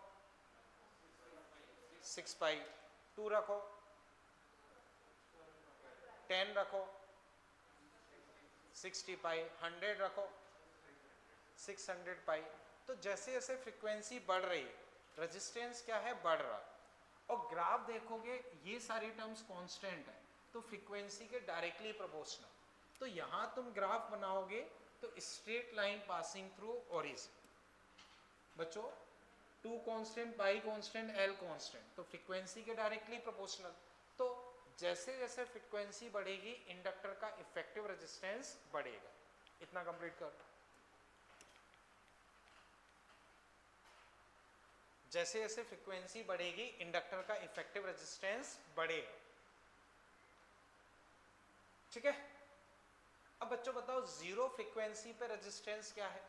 6π, 2 रखो, 10 रखो, 60π, 100 रखो, 600π। तो जैसे जैसे फ्रीक्वेंसी बढ़ रही है रेजिस्टेंस क्या है? बढ़ रहा है। और ग्राफ देखोगे ये सारी टर्म्स कांस्टेंट है, तो फ्रीक्वेंसी के डायरेक्टली प्रोपोर्शनल। तो यहां तुम ग्राफ बनाओगे तो straight line passing through origin. बच्चों 2 कांस्टेंट, पाई कांस्टेंट, L कांस्टेंट, तो फ्रीक्वेंसी के डायरेक्टली प्रोपोर्शनल। तो जैसे जैसे फ्रीक्वेंसी बढ़ेगी इंडक्टर का इफेक्टिव रेजिस्टेंस बढ़ेगा। इतना कंप्लीट कर। जैसे जैसे फ्रीक्वेंसी बढ़ेगी इंडक्टर का इफेक्टिव रेजिस्टेंस बढ़ेगा, ठीक है। अब बच्चों बताओ 0 फ्रीक्वेंसी पे रेजिस्टेंस क्या है?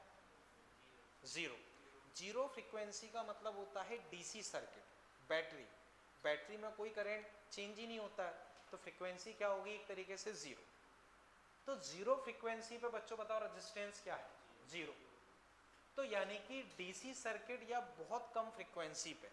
0 फ्रीक्वेंसी का मतलब होता है डीसी सर्किट, बैटरी में कोई करंट चेंज ही नहीं होता है, तो फ्रीक्वेंसी क्या होगी? एक तरीके से 0। तो 0 फ्रीक्वेंसी पे बच्चों बताओ रेजिस्टेंस क्या है? 0। तो यानी कि डीसी सर्किट या बहुत कम फ्रीक्वेंसी पे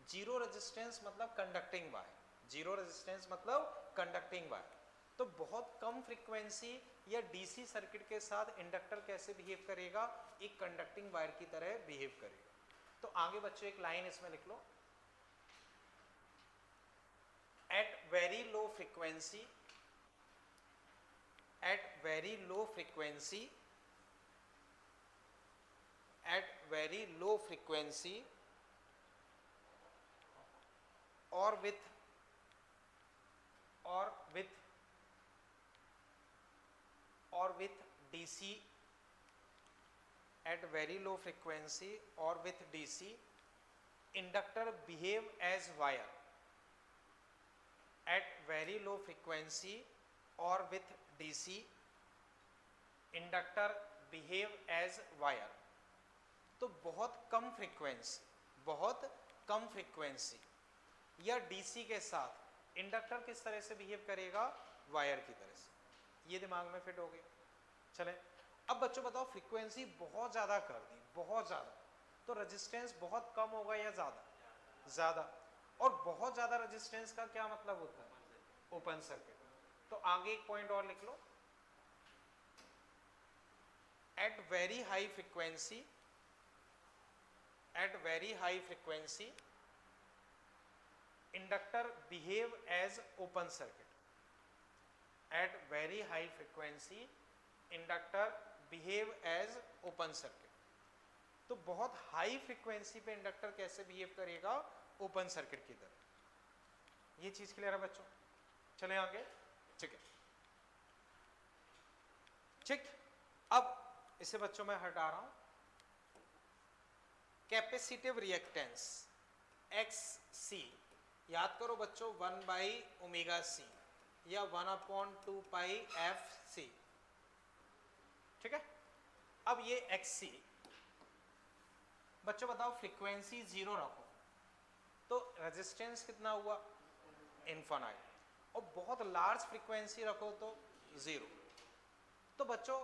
0 रेजिस्टेंस मतलब कंडक्टिंग वायर, 0 रेजिस्टेंस मतलब कंडक्टिंग वायर। तो बहुत कम फ्रीक्वेंसी या डीसी सर्किट के साथ इंडक्टर कैसे बिहेव करेगा? एक कंडक्टिंग वायर की तरह बिहेव करेगा। तो आगे बच्चों एक लाइन इसमें लिख लो, at very low frequency or with DC, at very low frequency or with DC, inductor behave as wire. At very low frequency or with DC, inductor behave as wire. तो बहुत कम फ्रीक्वेंसी या DC के साथ inductor किस तरह से behave करेगा? Wire की तरह से। ये दिमाग में फिट हो गया? चले अब बच्चों बताओ फ्रीक्वेंसी बहुत ज़्यादा कर दी, बहुत ज़्यादा, तो रेजिस्टेंस बहुत कम होगा या ज़्यादा? और बहुत ज़्यादा रेजिस्टेंस का क्या मतलब होता है? Open circuit. तो आगे एक पॉइंट और लिख लो, at very high frequency inductor behave as open circuit. At very high frequency inductor behave as open circuit. तो बहुत हाई फ्रीक्वेंसी पे इंडक्टर कैसे बिहेव करेगा, ओपन सर्किट की तरह। ये चीज क्लियर है बच्चों? चले आगे, ठीक है, ठीक। अब इसे बच्चों मैं हटा रहा हूं। कैपेसिटिव रिएक्टेंस एक्स सी, याद करो बच्चों 1 बाई ओमेगा सी या 1/2 एफ सी, ठीक है। अब ये एक्स सी बच्चों बताओ, फ्रीक्वेंसी 0 रखो तो रेजिस्टेंस कितना हुआ, इनफाइनाइट, और बहुत लार्ज फ्रीक्वेंसी रखो तो 0। तो बच्चों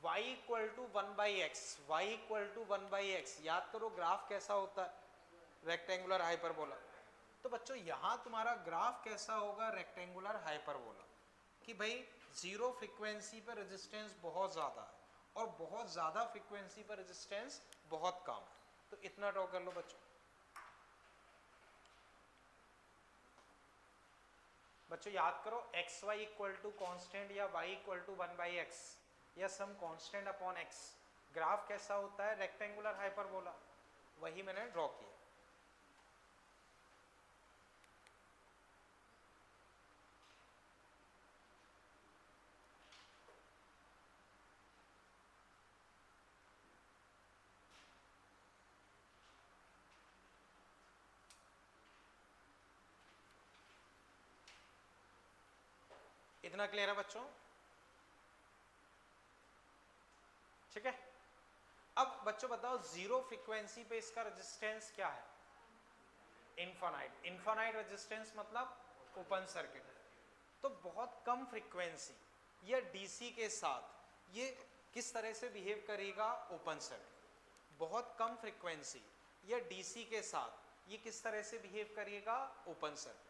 y equal to 1/x, y equal to 1/x, याद करो ग्राफ कैसा होता है, रेक्टेंगुलर हाइपरबोला। तो बच्चों यहां तुम्हारा ग्राफ कैसा होगा, रेक्टेंगुलर हाइपरबोला, कि भाई 0 फ्रीक्वेंसी पर रेजिस्टेंस बहुत ज्यादा है और बहुत ज्यादा फ्रीक्वेंसी पर रेजिस्टेंस बहुत कम है। तो इतना ड्रॉ कर लो बच्चों। बच्चों याद करो x y equal to constant या y इक्वल टू 1/x या some constant upon x, graph कैसा होता है, रेक्टेंगुलर हाइपरबोला। वही मैंने ड्रॉ किया। इतना क्लियर है बच्चों? ठीक है। अब बच्चों बताओ 0 फ्रीक्वेंसी पे इसका रेजिस्टेंस क्या है, इनफाइनाइट। इनफाइनाइट रेजिस्टेंस मतलब ओपन सर्किट। तो बहुत कम फ्रीक्वेंसी या डीसी के साथ ये किस तरह से बिहेव करेगा, ओपन सर्किट। बहुत कम फ्रीक्वेंसी या डीसी के साथ ये किस तरह से बिहेव करेगा, ओपन सर्किट।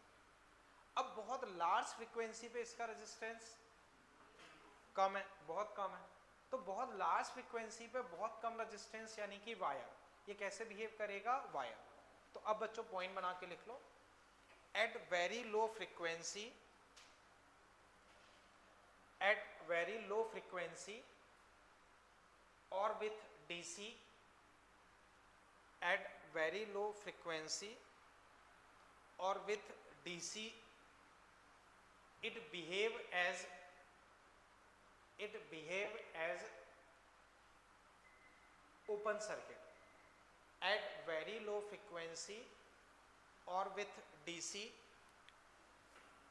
अब बहुत लार्ज फ्रीक्वेंसी पे इसका रेजिस्टेंस कम है, बहुत कम है। तो बहुत लार्ज फ्रीक्वेंसी पे बहुत कम रेजिस्टेंस यानी कि वायर, ये कैसे बिहेव करेगा, वायर। तो अब बच्चों पॉइंट बना के लिख लो, at very low frequency, at very low frequency और with DC, at very low frequency और with DC, it behave as open circuit at very low frequency or with DC,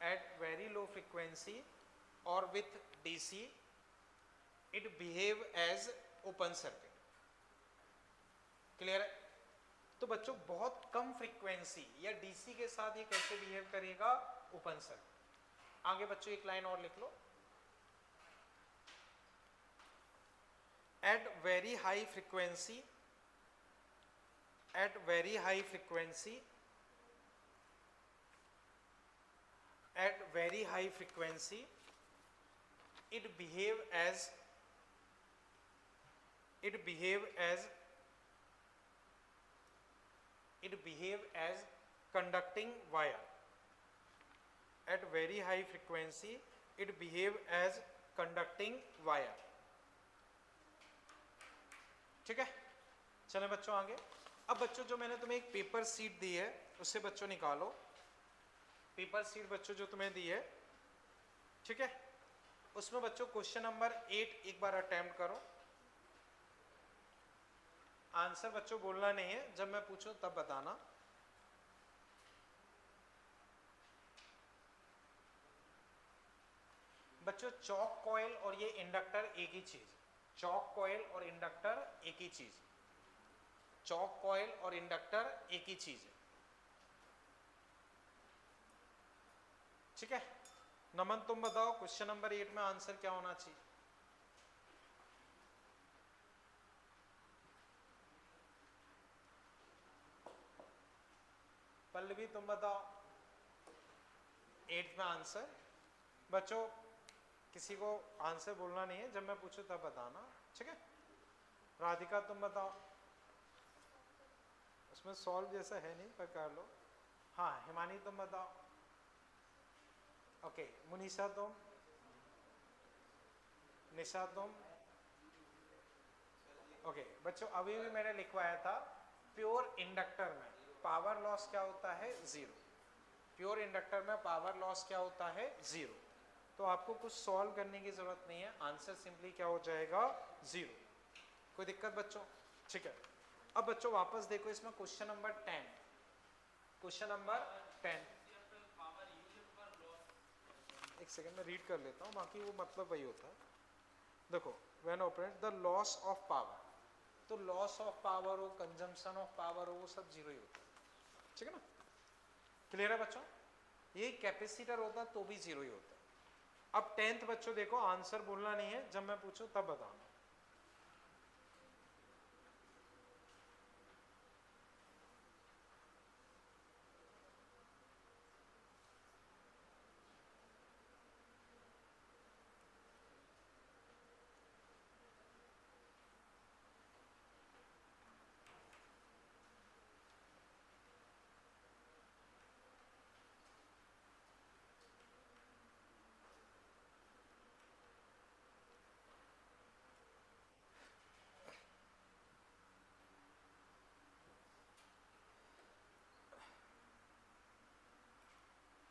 at very low frequency or with DC it behave as open circuit। Clear है? तो बच्चों बहुत कम frequency या DC के साथ ये कैसे बिहेव करेगा, ओपन सर्किट। आगे बच्चों एक लाइन और लिख लो, at very high frequency, at very high frequency, at very high frequency it behave as conducting wire। at very high frequency it behave as conducting wire। ठीक है, चलें बच्चों आगे। अब बच्चों जो मैंने तुम्हें एक पेपर शीट दी है उससे बच्चों निकालो, पेपर शीट बच्चों जो तुम्हें दी है, ठीक है, उसमें बच्चों क्वेश्चन नंबर 8 एक बार अटेम्प्ट करो। आंसर बच्चों बोलना नहीं है, जब मैं पूछूं तब बताना। बच्चों चौक कॉइल और ये इंडक्टर एक ही चीज, चौक कॉइल और इंडक्टर एक ही चीज, चौक कॉइल और इंडक्टर एक ही चीज है, ठीक है। नमन तुम बताओ क्वेश्चन नंबर 8 में आंसर क्या होना चाहिए? पल्लवी तुम बताओ 8 में आंसर। बच्चों किसी को आंसर बोलना नहीं है, जब मैं पूछूं तब बताना, ठीक है। राधिका तुम बताओ, उसमें सॉल्व जैसा है नहीं पर कर लो। हाँ हिमानी तुम बताओ, ओके। मुनीषा तुम, निशा तुम, ओके बच्चों अभी भी मैंने लिखवाया था प्योर इंडक्टर में पावर लॉस क्या होता है 0। प्योर इंडक्टर में पावर लॉस क्या होता है 0। तो आपको कुछ सॉल्व करने की जरूरत नहीं है, आंसर सिंपली क्या हो जाएगा 0। कोई दिक्कत बच्चों? ठीक है। अब बच्चों वापस देखो इसमें क्वेश्चन नंबर 10। क्वेश्चन नंबर 10 एक सेकंड में रीड कर लेता हूँ, बाकी वो मतलब वही होता है। देखो when operate the loss of power, तो लॉस ऑफ पावर हो कंजम्पशन ऑफ पावर हो वो सब जीरो ही होता है, ठीक है ना? क्लियर है बच्चों? ये कैपेसिटर होता तो भी जीरो ही होता है। अब 10th बच्चों देखो आंसर बोलना नहीं है, जब मैं पूछूं तब बताना।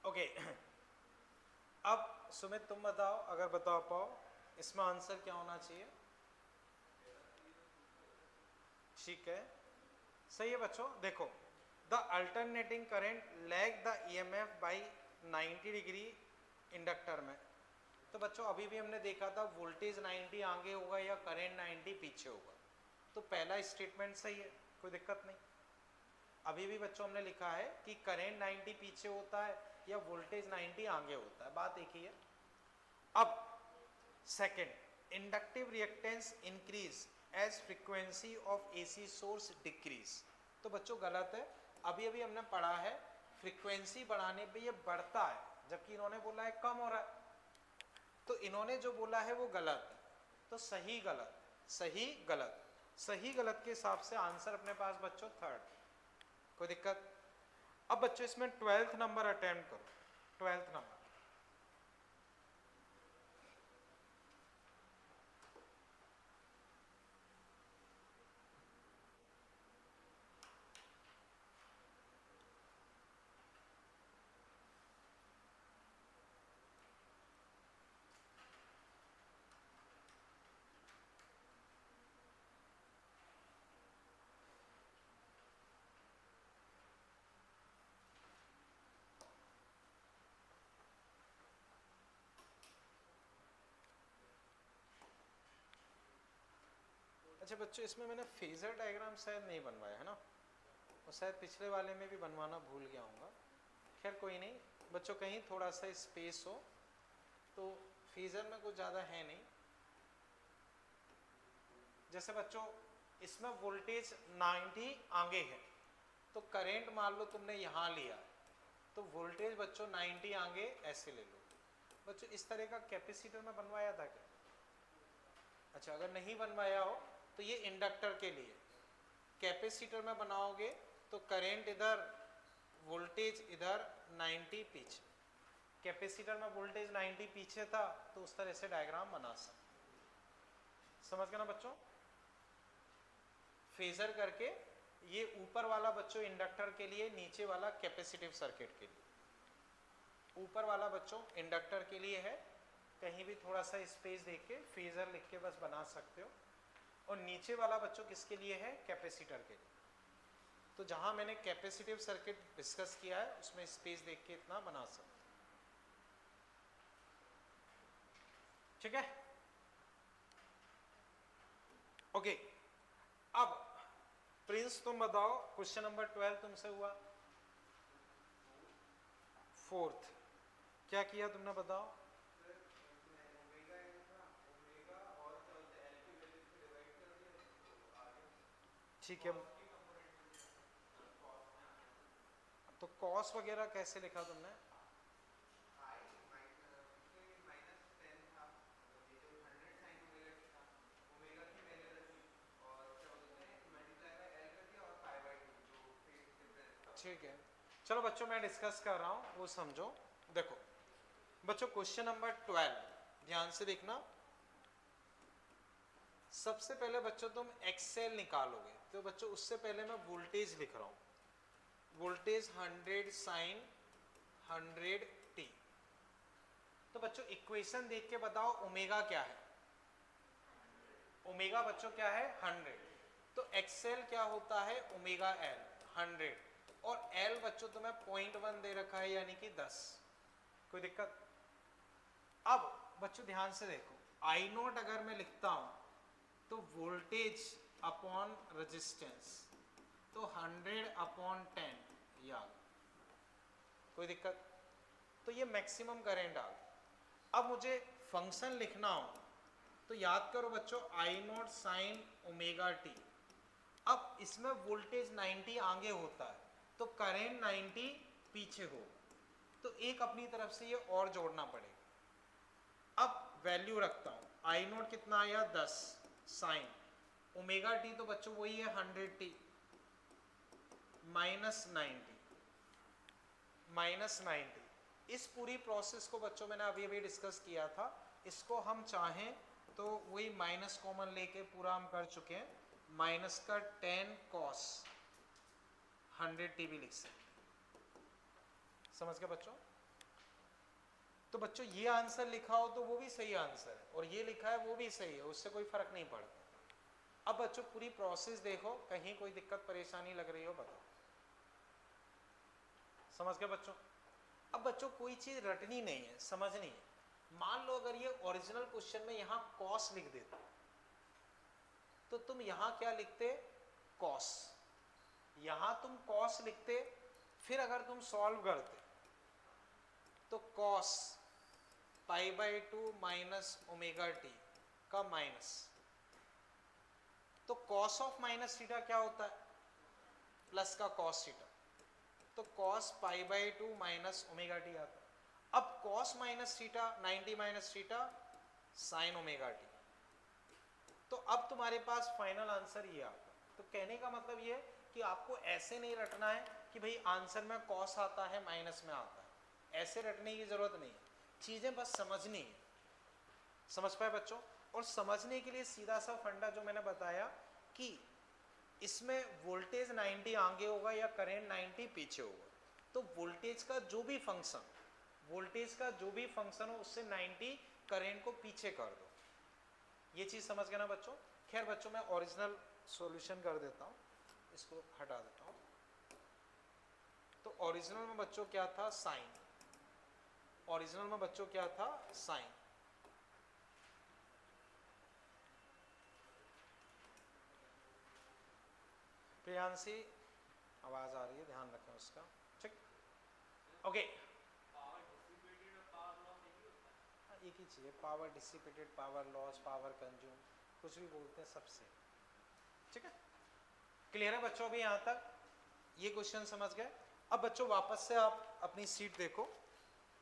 ओके अब सुमित तुम बताओ, अगर बता पाओ इसमें आंसर क्या होना चाहिए? ठीक है, सही है बच्चों। देखो the alternating current lag the EMF bye 90 degree inductor में। तो बच्चों अभी भी हमने देखा था वोल्टेज 90 आगे होगा या करंट 90 पीछे होगा, तो पहला स्टेटमेंट सही है, कोई दिक्कत नहीं। अभी भी बच्चों हमने लिखा है कि करंट 90 पीछे होता है या वोल्टेज 90 आगे होता है, बात एक ही है। अब second, inductive reactance increase as frequency of AC source decrease. तो बच्चों गलत है, अभी अभी हमने पढ़ा है फ्रीक्वेंसी बढ़ाने पे ये बढ़ता है, जबकि इन्होंने बोला है कम हो रहा है। तो इन्होंने जो बोला है वो गलत है, तो सही गलत सही गलत सही गलत के हिसाब से आंसर अपने पास बच्चों थर्ड। कोई दिक्कत? अब बच्चों इसमें 12th नंबर अटेम्प्ट करो, 12th नंबर। अच्छा बच्चों इसमें मैंने फेजर डायग्राम शायद नहीं बनवाया है ना, और शायद पिछले वाले में भी बनवाना भूल गया हूँ। खैर कोई नहीं बच्चों, कहीं थोड़ा सा स्पेस हो तो फेजर में कुछ ज़्यादा है नहीं। जैसे बच्चों इसमें वोल्टेज 90 आगे है, तो करंट मान लो तुमने यहाँ लिया, तो वोल्टेज बच्चों 90 आगे ऐसे ले लो। बच्चों इस तरह का कैपेसिटर में बनवाया था क्या? अच्छा अगर नहीं बनवाया हो तो ये इंडक्टर के लिए। कैपेसिटर में बनाओगे तो करंट इधर वोल्टेज इधर 90 पीछे। कैपेसिटर में वोल्टेज 90 पीछे था तो उस तरह से डायग्राम बना सकते। समझ गए ना बच्चों? फेजर करके ये ऊपर वाला बच्चों इंडक्टर के लिए, नीचे वाला कैपेसिटिव सर्किट के लिए। ऊपर वाला बच्चों इंडक्टर के लिए है, कहीं भी थोड़ा सा स्पेस देख के फेजर लिख के बस बना सकते हो। और नीचे वाला बच्चों किसके लिए है? कैपेसिटर के लिए। तो जहां मैंने कैपेसिटिव सर्किट डिस्कस किया है उसमें स्पेस देख के इतना बना सकते। ठीक है ओके। अब प्रिंस तुम बताओ, क्वेश्चन नंबर 12 तुमसे हुआ। 4th क्या किया तुमने बताओ? ठीक है, तो कॉस वगैरह कैसे लिखा तुमने? ठीक है चलो बच्चों मैं डिस्कस कर रहा हूँ वो समझो। देखो बच्चों क्वेश्चन नंबर 12 ध्यान से देखना। सबसे पहले बच्चों तुम एक्सेल निकालोगे, तो बच्चों उससे पहले मैं वोल्टेज लिख रहा हूँ, वोल्टेज 100 साइन 100 टी। तो बच्चों इक्वेशन देख के बताओ ओमेगा क्या है। ओमेगा बच्चों क्या है 100, तो एक्सेल क्या होता है ओमेगा एल 100, और एल बच्चों तुम्हें 0.1 दे रखा है यानी कि 10। कोई दिक्कत? अब बच्चों ध्यान से देखो, आई नोट अगर मैं लिखता हूं तो वोल्टेज अपॉन रेजिस्टेंस, तो 100/10 याद। कोई दिक्कत? तो ये मैक्सिमम करंट आ गया। अब मुझे फंक्शन लिखना हो तो याद करो बच्चों आई नॉट साइन ओमेगा टी। अब इसमें वोल्टेज 90 आगे होता है तो करंट 90 पीछे हो, तो एक अपनी तरफ से ये और जोड़ना पड़ेगा। अब वैल्यू रखता हूं, आई नॉट कितना आया 10 साइन ओमेगा टी, तो बच्चों वही है 100 टी माइनस 90। इस पूरी प्रोसेस को बच्चों मैंने अभी अभी डिस्कस किया था, इसको हम चाहें तो वही माइनस कॉमन लेके पूरा हम कर चुके हैं, माइनस का 10 कॉस 100 टी भी लिख सकते। समझ गए बच्चों? तो बच्चों ये आंसर लिखा हो तो वो भी सही आंसर है, और ये लिखा है वो भी सही है, उससे कोई फर्क नहीं पड़ता। अब बच्चों पूरी प्रोसेस देखो, कहीं कोई दिक्कत परेशानी लग रही हो बताओ। समझ गए बच्चों? अब बच्चों कोई चीज रटनी नहीं है, समझनी है। मान लो अगर ये ओरिजिनल क्वेश्चन में यहां कॉस लिख देता तो तुम यहां क्या लिखते कॉस, यहां तुम कॉस लिखते, फिर अगर तुम सॉल्व करते तो कॉस π/2 माइनस ओमेगा टी का माइनस, तो कॉस ऑफ माइनस थीटा क्या होता है प्लस का कॉस थीटा, तो कॉस π/2 माइनस ओमेगा टी आता है। अब cos minus theta 90 minus theta sign omega T, तो अब तुम्हारे पास फाइनल आंसर ये आता है। तो कहने का मतलब ये कि आपको ऐसे नहीं रटना है कि भाई आंसर में कॉस आता है माइनस में आता है, ऐसे रटने की जरूरत नहीं है, चीजें बस समझनी है। समझ पाए बच्चों? और समझने के लिए सीधा सा फंडा जो मैंने बताया कि इसमें वोल्टेज 90 आगे होगा या करंट 90 पीछे होगा, तो वोल्टेज का जो भी फंक्शन हो उससे 90 करंट को पीछे कर दो। ये चीज समझ गए ना बच्चों? खैर बच्चों मैं ओरिजिनल सॉल्यूशन कर देता हूं, इसको हटा देता हूं। तो ओरिजिनल में बच्चों क्या था साइन, ओरिजिनल में बच्चों क्या था साइन। प्रियांशी आवाज आ रही है, ध्यान रखें उसका, ठीक? ओके, एक ही चीज है, power dissipated, power loss, power consume, कुछ भी बोलते हैं सबसे, ठीक है? क्लियर है बच्चों अभी यहाँ तक? ये क्वेश्चन समझ गए? अब बच्चों वापस से आप अपनी सीट देखो,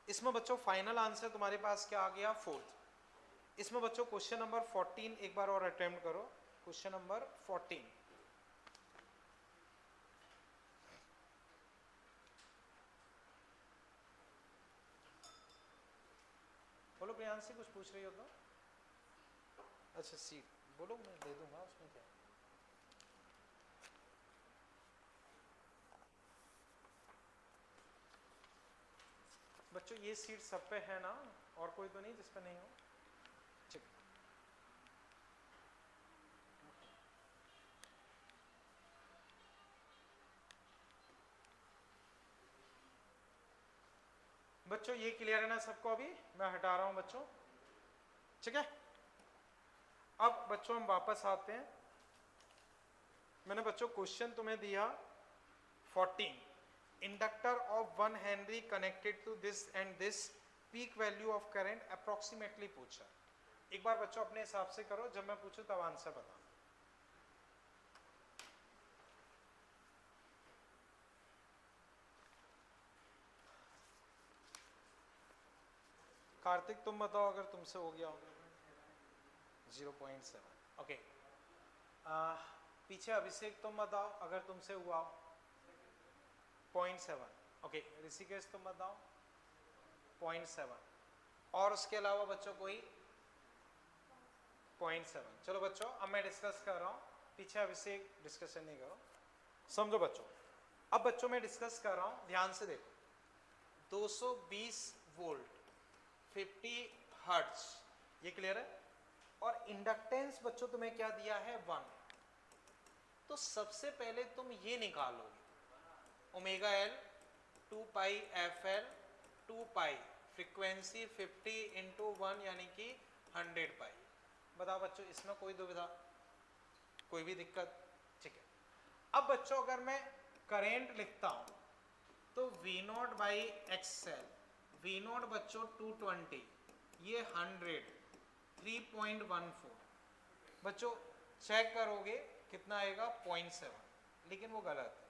इसमें बच्चों फाइनल आंसर तुम्हारे पास क्या आ गया 4th। इसमें बच्चों क्वेश्चन नंबर 14 एक बार और अटेम्प्ट करो, क्वेश्चन नंबर 14। बोलो प्रियांशी कुछ पूछ रही हो तो? अच्छा सीट बोलो, मैं दे दूंगा, उसमें क्या। बच्चों ये सीट सब पे है ना, और कोई तो नहीं जिस पे नहीं हो? ठीक। बच्चों ये क्लियर है ना सबको? अभी मैं हटा रहा हूं बच्चों, ठीक है? अब बच्चों हम वापस आते हैं। मैंने बच्चों क्वेश्चन तुम्हें दिया 14, inductor of 1 henry connected to this and this, peak value of current approximately पूछा। एक बार बच्चों अपने हिसाब से करो, जब मैं पूछूं तब आंसर बताना। कार्तिक तुम बताओ अगर तुमसे हो गया हो। 0.7, ओके। पीछे अभिषेक तुम बताओ अगर तुमसे हुआ हो। 0.7, ओके। ऋषिकेश तुम बताओ 0.7, और उसके अलावा बच्चों कोई? 0.7। चलो बच्चों अब मैं डिस्कस कर रहा हूँ, पीछे अभिषेक डिस्कशन नहीं करो, समझो बच्चों। अब बच्चों मैं डिस्कस कर रहा हूँ, ध्यान से देखो। 220 वोल्ट 50 हर्ट्ज, ये क्लियर है। और इंडक्टेंस बच्चों तुम्हें क्या दिया है 1। तो सबसे पहले तुम ये निकालोगे omega L 2 pi F L 2 pi frequency 50 into 1 यानी कि 100 पाई। बताओ बच्चों इसमें कोई दुविधा, कोई भी दिक्कत? ठीक है। अब बच्चों अगर मैं करेंट लिखता हूं तो V not by XL, V not बच्चों 220, ये 100 3.14। बच्चों चेक करोगे कितना आएगा 0.7, लेकिन वो गलत है,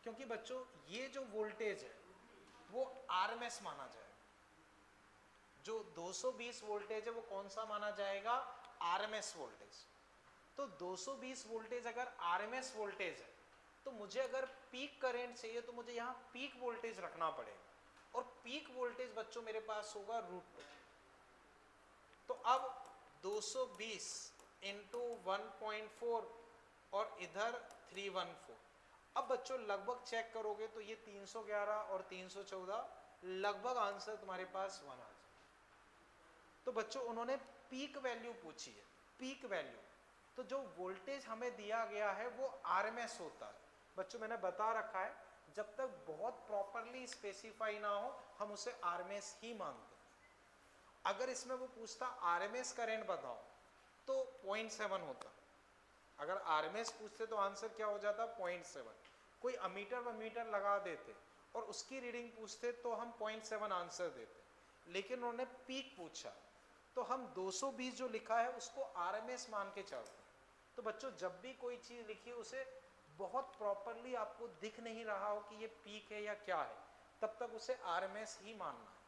क्योंकि बच्चों ये जो वोल्टेज है वो आरएमएस माना जाएगा। जो 220 वोल्टेज है वो कौन सा माना जाएगा? RMS voltage. तो 220 वोल्टेज अगर आरएमएस वोल्टेज है तो मुझे अगर पीक करंट चाहिए तो मुझे यहाँ पीक वोल्टेज रखना पड़ेगा, और पीक वोल्टेज बच्चों मेरे पास होगा √2। तो अब 220 इंटू 1.4 और इधर 314। अब बच्चों लगभग चेक करोगे तो ये 311 और 314 लगभग आंसर तुम्हारे पास 1 आ जाए। तो बच्चों उन्होंने पीक वैल्यू पूछी है, पीक वैल्यू। तो जो वोल्टेज हमें दिया गया है वो आरएमएस होता है। बच्चों मैंने बता रखा है, जब तक बहुत प्रॉपरली स्पेसिफाई ना हो हम उसे आरएमएस ही मानते हैं। अगर इसमें वो पूछता आरएमएस करंट बताओ तो 0.7 होता। अगर आरएमएस पूछते तो आंसर क्या हो जाता? 0.7। कोई अमीटर वमीटर लगा देते और उसकी रीडिंग पूछते तो हम 0.7 आंसर देते, लेकिन उन्होंने पीक पूछा तो हम 220 जो लिखा है उसको आरएमएस मान के चलते। तो बच्चों जब भी कोई चीज लिखी उसे बहुत प्रॉपरली आपको दिख नहीं रहा हो कि ये पीक है या क्या है, तब तक उसे आरएमएस ही मानना है।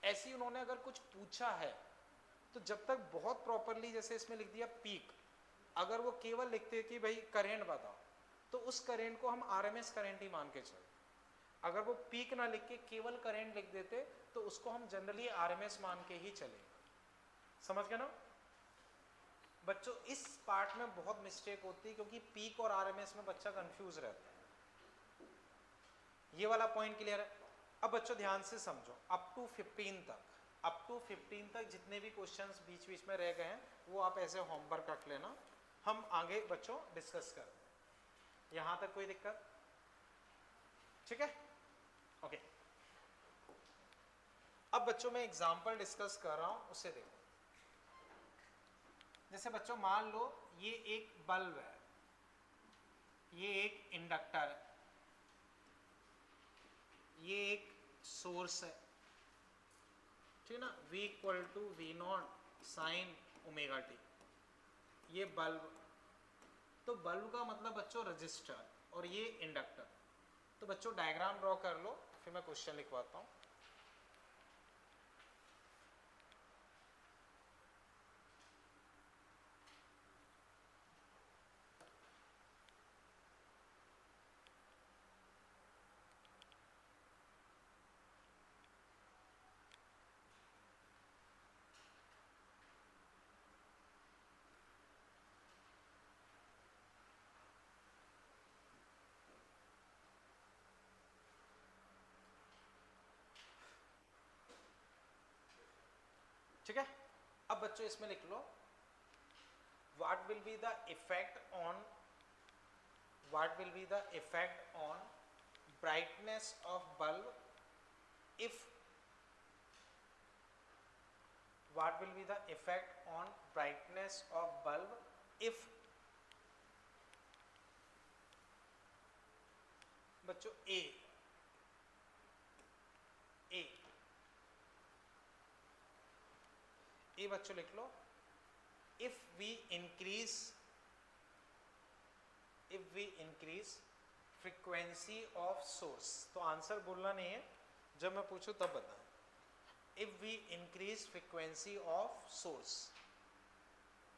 ऐसे ही उन्होंने अगर कुछ पूछा है तो जब तक बहुत प्रॉपरली, जैसे इसमें लिख दिया पीक, अगर वो केवल लिखते कि भाई करंट बताओ तो उस करंट को हम आरएमएस करंट ही मान के चलते। अगर वो पीक ना लिख के केवल करंट लिख देते तो उसको हम जनरली आरएमएस मान के ही चलेंगे। समझ गए ना बच्चों? इस पार्ट में बहुत मिस्टेक होती है क्योंकि पीक और आरएमएस में बच्चा कंफ्यूज रहता है। ये वाला पॉइंट क्लियर है? अब बच्चों ध्यान से समझो, अप टू 15 तक जितने भी क्वेश्चंस बीच बीच में रह गए हैं वो आप ऐसे होमवर्क रख लेना, हम आगे बच्चों डिस्कस करते हैं। यहां तक कोई दिक्कत? ठीक है, ओके। अब बच्चों मैं एग्जांपल डिस्कस कर रहा हूं, उसे देखो। जैसे बच्चों मान लो ये एक बल्ब है, ये एक इंडक्टर है, ये एक सोर्स है, ठीक है ना, V = V not sine omega T. ये बल्ब, तो बल्ब का मतलब बच्चों रजिस्टर, और ये इंडक्टर। तो बच्चों डायग्राम ड्रॉ कर लो, फिर मैं क्वेश्चन लिखवाता हूं। ठीक है, अब बच्चों इसमें लिख लो what will be the effect on brightness of bulb if what will be the effect on brightness of bulb if बच्चों A बच्चों लिख लो if we increase frequency of source। तो आंसर बोलना नहीं है, जब मैं पूछूं तब बताएं। if we increase frequency of source,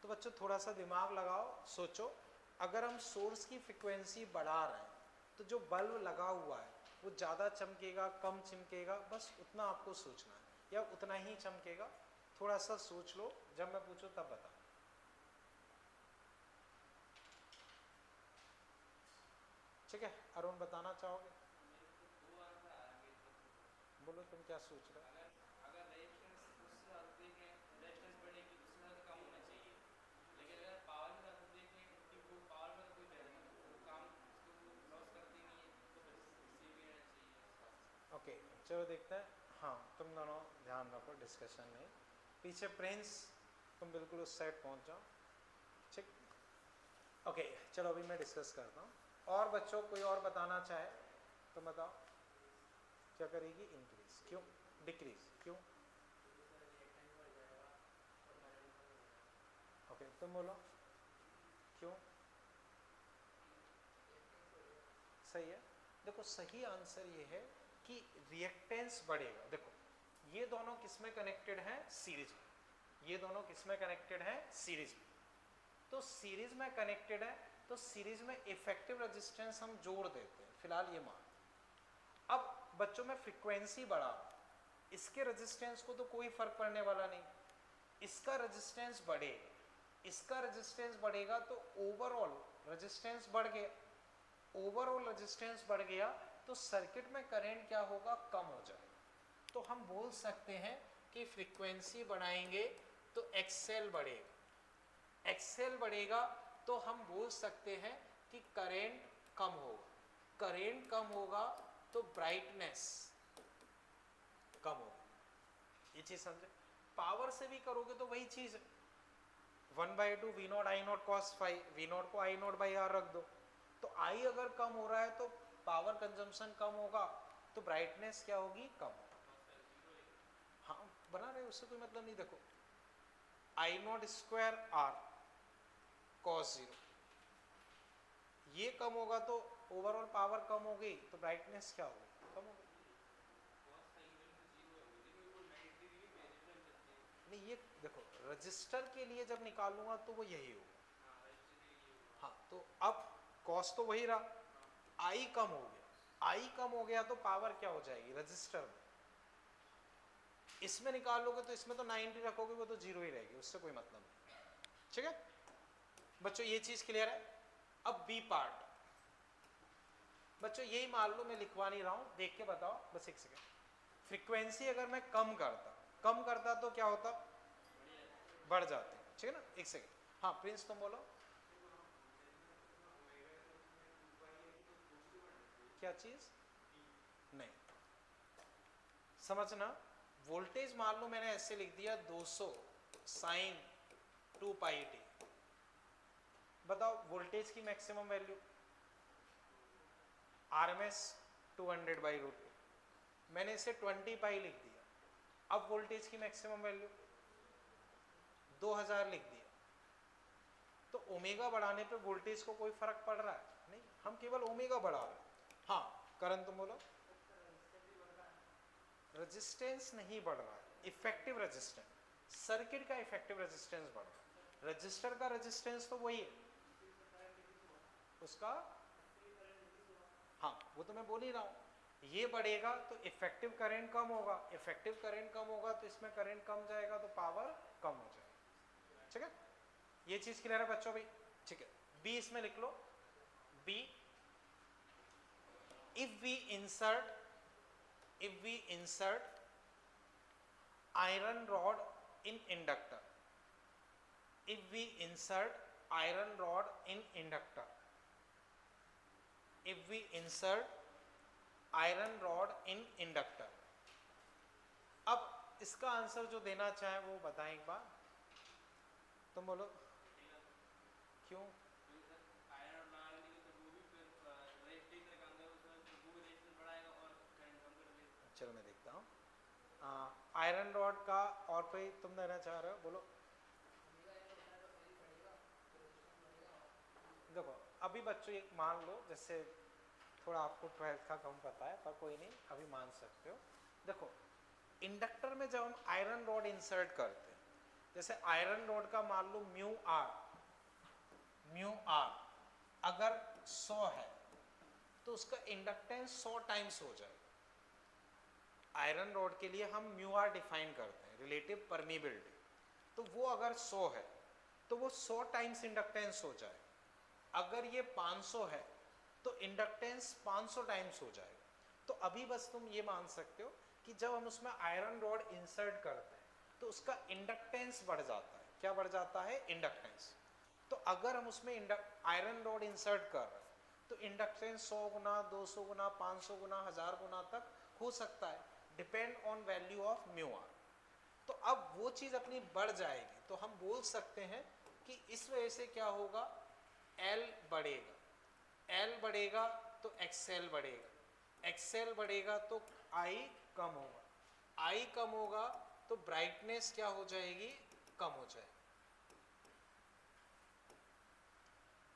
तो बच्चों थोड़ा सा दिमाग लगाओ, सोचो। अगर हम सोर्स की फ्रीक्वेंसी बढ़ा रहे हैं तो जो बल्ब लगा हुआ है वो ज़्यादा चमकेगा, कम चमकेगा, बस उतना आपको सोचना है, या उतना ही चमकेगा, थोड़ा सा सोच लो, जब मैं पूछूं तब बताओ। ठीक है, अरुण बताना चाहोगे? बोलो तुम क्या सोच रहे हो? अगर रेजिस्टेंस उससे ज़्यादा देखें, रेजिस्टेंस बढ़ेगी उससे ज़्यादा कम होना चाहिए, लेकिन अगर पावर के साथ देखें कि वो पावर में तो कोई वो काम उसको वो लॉस करती नहीं है, तो फिर सेम ही रहना चाहिए। ओके चलो देखते हैं। हाँ तुम दोनों ध्यान रखो, डिस्कशन नहीं। पीछे प्रिंस तुम बिल्कुल उस साइड पहुंच जाओ। ठीक, ओके चलो अभी मैं डिस्कस करता हूँ। और बच्चों कोई और बताना चाहे तो बताओ। क्या करेगी? इंक्रीज। क्यों? डिक्रीज क्यों? ओके तुम बोलो क्यों? सही है। देखो सही आंसर ये है कि रिएक्टेंस बढ़ेगा। देखो ये दोनों किस में कनेक्टेड हैं? सीरीज में। ये दोनों किस में कनेक्टेड हैं? सीरीज में। तो सीरीज में कनेक्टेड है तो सीरीज में इफेक्टिव रेजिस्टेंस हम जोड़ देते हैं। फिलहाल ये मान, अब बच्चों में फ्रीक्वेंसी बढ़ा, इसके रेजिस्टेंस को तो कोई फर्क पड़ने वाला नहीं, इसका रेजिस्टेंस बढ़े, इसका रेजिस्टेंस बढ़ेगा तो ओवरऑल रेजिस्टेंस बढ़ गया। ओवरऑल रेजिस्टेंस बढ़ गया तो सर्किट में करंट क्या होगा? कम हो जाएगा। तो हम बोल सकते हैं कि फ्रीक्वेंसी बढ़ाएंगे तो एक्सएल बढ़ेगा। एक्सएल बढ़ेगा तो हम बोल सकते हैं कि करंट कम होगा। करंट कम होगा तो ब्राइटनेस कम होगा। ये चीज समझे? पावर से भी करोगे तो वही चीज है, 1/2 V not I not cos five, V not को आई नॉट बाई आर रख दो। तो आई अगर कम हो रहा है तो पावर कंजम्पशन कम होगा, तो ब्राइटनेस क्या होगी? कम। हाँ बना रहे, उससे कोई मतलब नहीं। देखो आई नॉट स्क्वायर आर कॉस 0, ये कम होगा तो ओवरऑल पावर कम हो गई तो ब्राइटनेस क्या होगी? कम हो गई। नहीं ये देखो रजिस्टर के लिए जब निकालूंगा तो वो यही होगा। हाँ तो अब कॉस तो वही रहा, आई कम हो गया। आई कम हो गया तो पावर क्या हो जाएगी? रजिस्टर में। इसमें निकालोगे तो इसमें तो 90 रखोगे, वो तो 0 ही रहेगी, उससे कोई मतलब नहीं। ठीक है बच्चों, ये चीज क्लियर है। अब बी पार्ट बच्चों यही मान लो, मैं लिखवा नहीं रहा हूं, देख के बताओ बस एक सेकेंड। फ्रीक्वेंसी अगर मैं कम करता तो क्या होता? बढ़ जाते। ठीक है ना, एक सेकेंड। हाँ प्रिंस तुम बोलो। क्या चीज? नहीं समझना, वोल्टेज मान लो मैंने ऐसे लिख दिया 200 साइन 2 पाई टी। बताओ वोल्टेज की मैक्सिमम वैल्यू आरएमएस 200/√2, मैंने इसे 20 पाई लिख दिया। अब वोल्टेज की मैक्सिमम वैल्यू 2000 लिख दिया। तो ओमेगा बढ़ाने पे वोल्टेज को कोई फर्क पड़ रहा है? नहीं, हम केवल ओमेगा बढ़ा रहे हैं। हाँ करण तुम बोलो। रेजिस्टेंस नहीं बढ़ रहा है, इफेक्टिव रेजिस्टेंस। सर्किट का इफेक्टिव रेजिस्टेंस बढ़ रहा है, रजिस्टर का रेजिस्टेंस तो वही है उसका। हाँ वो तो मैं बोल ही रहा हूँ, ये बढ़ेगा तो इफेक्टिव करंट कम होगा, इफेक्टिव करंट कम होगा तो इसमें करंट कम जाएगा तो पावर कम हो जाएगी। ठीक है, ये चीज क्लियर है बच्चों भाई? ठीक है, बी इसमें लिख लो। B, if we insert iron rod in inductor, if we insert iron rod in inductor, if we insert iron rod in inductor। अब इसका आंसर जो देना चाहे वो बताएं एक बार, तुम बोलो क्यों? चलो मैं देखता हूँ। आयरन रॉड का और कोई तुम देना चाह रहे हो? बोलो। देखो अभी बच्चों एक मान लो, जैसे थोड़ा आपको 12th का कम पता है पर कोई नहीं, अभी मान सकते हो। देखो इंडक्टर में जब हम आयरन रॉड इंसर्ट करते हैं, जैसे आयरन रॉड का मान लो म्यू आर अगर 100 है तो उसका इंडक्टेंस 100 टाइम्स हो जाएगा। आयरन रॉड के लिए हम म्यू आर डिफाइन करते हैं, हैं, रिलेटिव परमीबिलिटी, तो वो अगर 100 है तो वो 100 टाइम्स इंडक्टेंस हो जाए। अगर ये 500 है तो इंडक्टेंस 500 टाइम्स हो जाएगा। तो अभी बस तुम ये मान सकते हो कि जब हम उसमें आयरन रॉड इंसर्ट करते हैं तो उसका इंडक्टेंस बढ़ जाता है। क्या बढ़ जाता है? इंडक्टेंस। तो अगर हम उसमें आयरन रॉड इंसर्ट कर रहे हैं तो इंडक्टेंस 100 गुना, 200 गुना, 500 गुना, 1000 गुना तक हो सकता है, depend on value of mu R. तो अब वो चीज़ अपनी बढ़ जाएगी, तो हम बोल सकते हैं कि इस वजह से क्या होगा, L बढ़ेगा, L बढ़ेगा तो XL बढ़ेगा, XL बढ़ेगा तो I कम होगा, I कम होगा तो ब्राइटनेस क्या हो जाएगी, कम हो जाएगी।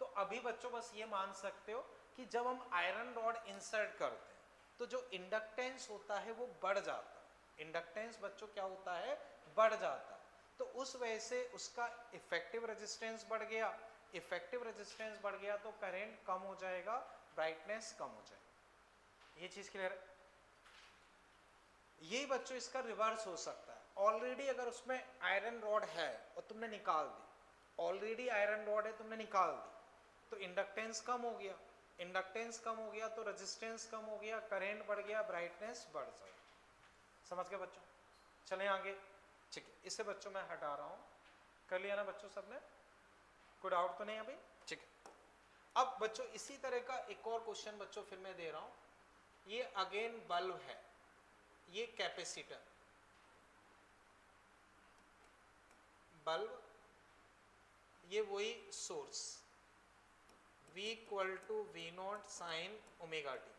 तो अभी बच्चों बस ये मान सकते हो कि जब हम आयरन रॉड इंसर्ट करते हैं तो जो इंडक्टेंस होता है वो बढ़ जाता है। इंडक्टेंस बच्चों क्या होता है, बढ़ जाता है। तो उस वजह से उसका इफेक्टिव रेजिस्टेंस बढ़ गया, इफेक्टिव रेजिस्टेंस बढ़ गया तो करंट कम हो जाएगा, ब्राइटनेस कम हो जाएगी। ये चीज क्लियर है? यही बच्चों इसका रिवर्स हो सकता है। ऑलरेडी अगर उसमें आयरन रॉड है और तुमने निकाल दी, ऑलरेडी आयरन रॉड है तुमने निकाल दी, तो इंडक्टेंस कम हो गया, इंडक्टेंस कम हो गया तो रेजिस्टेंस कम हो गया, करंट बढ़ गया, ब्राइटनेस बढ़ जाएगी। समझ गए बच्चों? चलें आगे। ठीक है, इसे बच्चों मैं हटा रहा हूं। कर लिया ना बच्चों सबने? कोई डाउट तो नहीं अभी? ठीक है। अब बच्चों इसी तरह का एक और क्वेश्चन बच्चों फिर मैं दे रहा हूं। ये अगेन बल्ब है, ये कैपेसिटर, बल्ब, ये वही source, V equal to V not sine omega t.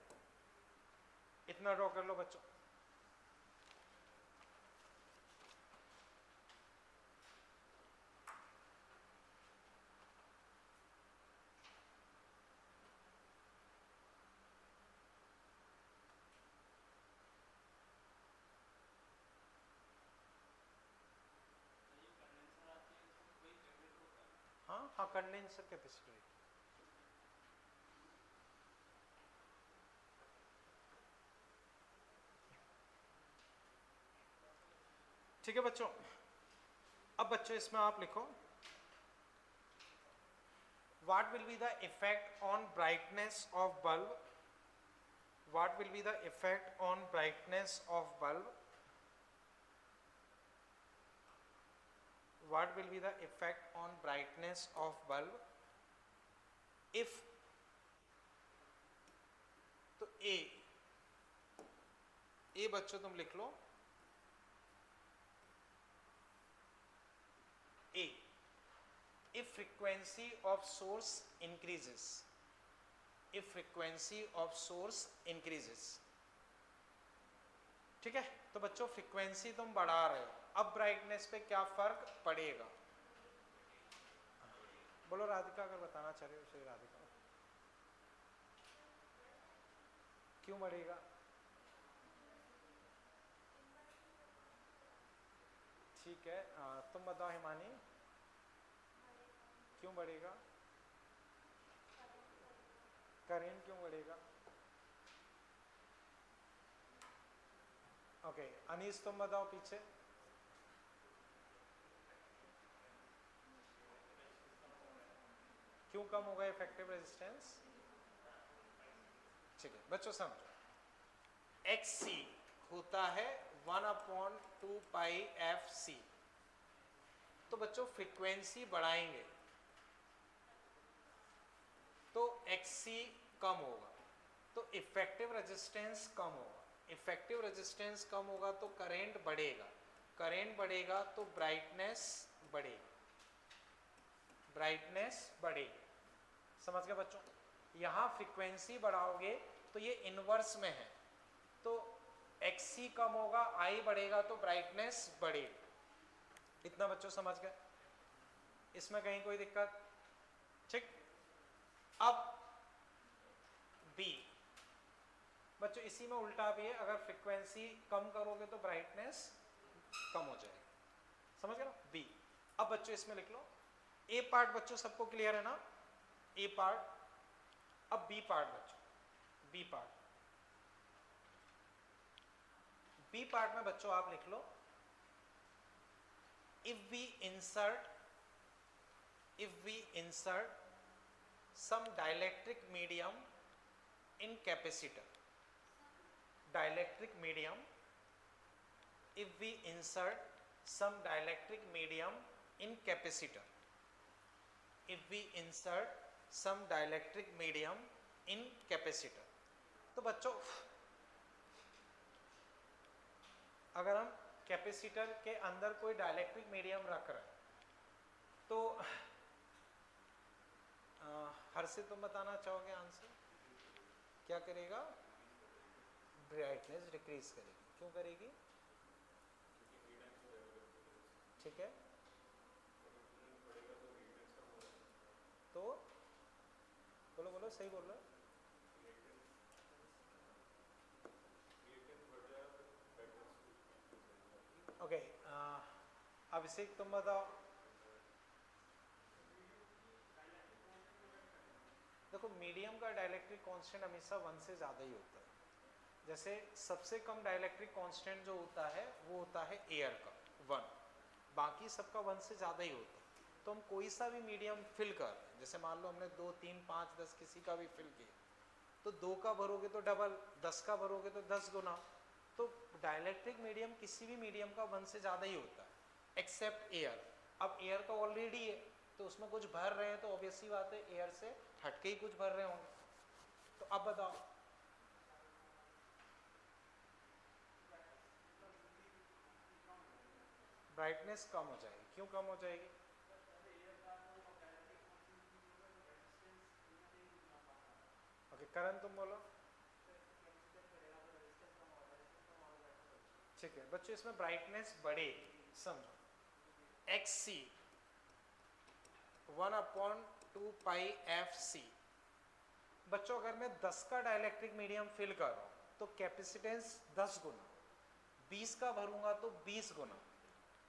इतना ड्रॉ कर लो बच्चों। हाँ हाँ, कंडेंसर कैपेसिटर। ठीक है बच्चों। अब बच्चों इसमें आप लिखो, what will be the effect on brightness of bulb, what will be the effect on brightness of bulb, what will be the effect on brightness of bulb if, तो ए बच्चों तुम लिख लो, ए, if frequency of source increases, if frequency of source increases। ठीक है, तो बच्चों frequency तुम बढ़ा रहे हो, अब ब्राइटनेस पे क्या फर्क पड़ेगा? बोलो राधिका, अगर बताना चाह रहे हो श्री राधिका। क्यों बढ़ेगा? ठीक है, तुम बताओ हिमानी, क्यों बढ़ेगा? करंट क्यों बढ़ेगा? ओके, अनीस तुम बताओ पीछे। क्यों कम होगा इफेक्टिव रेजिस्टेंस? ठीक है बच्चों, समझो, XC होता है 1/2 पाई FC। तो बच्चों फ्रीक्वेंसी बढ़ाएंगे तो XC कम होगा, तो इफेक्टिव रेजिस्टेंस कम होगा, इफेक्टिव रेजिस्टेंस कम होगा तो करंट बढ़ेगा, करंट बढ़ेगा तो ब्राइटनेस बढ़ेगी, ब्राइटनेस बढ़ेगी। समझ गए बच्चों? यहाँ फ्रीक्वेंसी बढ़ाओगे तो ये इनवर्स में है, तो XC कम होगा, I बढ़ेगा तो ब्राइटनेस बढ़ेगी। इतना बच्चों समझ गए? इसमें कहीं कोई दिक्कत? ठीक। अब B बच्चों इसी में उल्टा भी है, अगर फ्रीक्वेंसी कम करोगे तो ब्राइटनेस कम हो जाएगी। समझ गए ना? B। अब बच्चों इसमें लिख लो, A पार्ट बच्चों सबको क्लियर है ना? A part. अब B पार्ट बच्चों, B पार्ट, B पार्ट में बच्चों आप लिख लो, if we insert some dielectric medium in capacitor, dielectric medium, if we insert some dielectric medium in capacitor, if we insert some dielectric medium in capacitor, तो बच्चों अगर हम capacitor के अंदर कोई डाइलेक्ट्रिक मीडियम रख रहे हैं तो हर्षित तुम बताना चाहोगे आंसर क्या करेगा? ब्राइटनेस डिक्रीज करेगी। क्यों करेगी? ठीक है, तो बोलो बोलो, सही बोल रहे हो। ओके, अभिषेक तुम बताओ। देखो मीडियम का डाइलेक्ट्रिक कांस्टेंट हमेशा 1 से ज़्यादा ही होता है। जैसे सबसे कम डाइलेक्ट्रिक कांस्टेंट जो होता है वो होता है एयर का 1, बाकी सबका 1 से ज़्यादा ही होता है। तो हम कोई सा भी मीडियम फिल कर, जैसे मान लो हमने 2, 3, 5, 10 किसी का भी फिल किया, तो 2 का भरोगे तो डबल, 10 का भरोगे तो 10 गुना। तो डाइलेक्ट्रिक मीडियम किसी भी मीडियम का 1 से ज़्यादा ही होता है एक्सेप्ट एयर। अब एयर तो ऑलरेडी है तो उसमें कुछ भर रहे हैं तो ऑब्वियसली बात है एयर से हटके ही कुछ भर रहे होंगे। तो अब बताओ, ब्राइटनेस कम हो जाएगी। क्यों कम हो जाएगी? ओके, करण तुम बोलो। ठीक है बच्चों, इसमें ब्राइटनेस बढ़ेगी, समझो XC 1/2 पाई FC। बच्चों अगर मैं 10 का डाइलेक्ट्रिक मीडियम फिल कर रहा हूं तो कैपेसिटेंस 10 गुना, 20 का भरूंगा तो 20 गुना।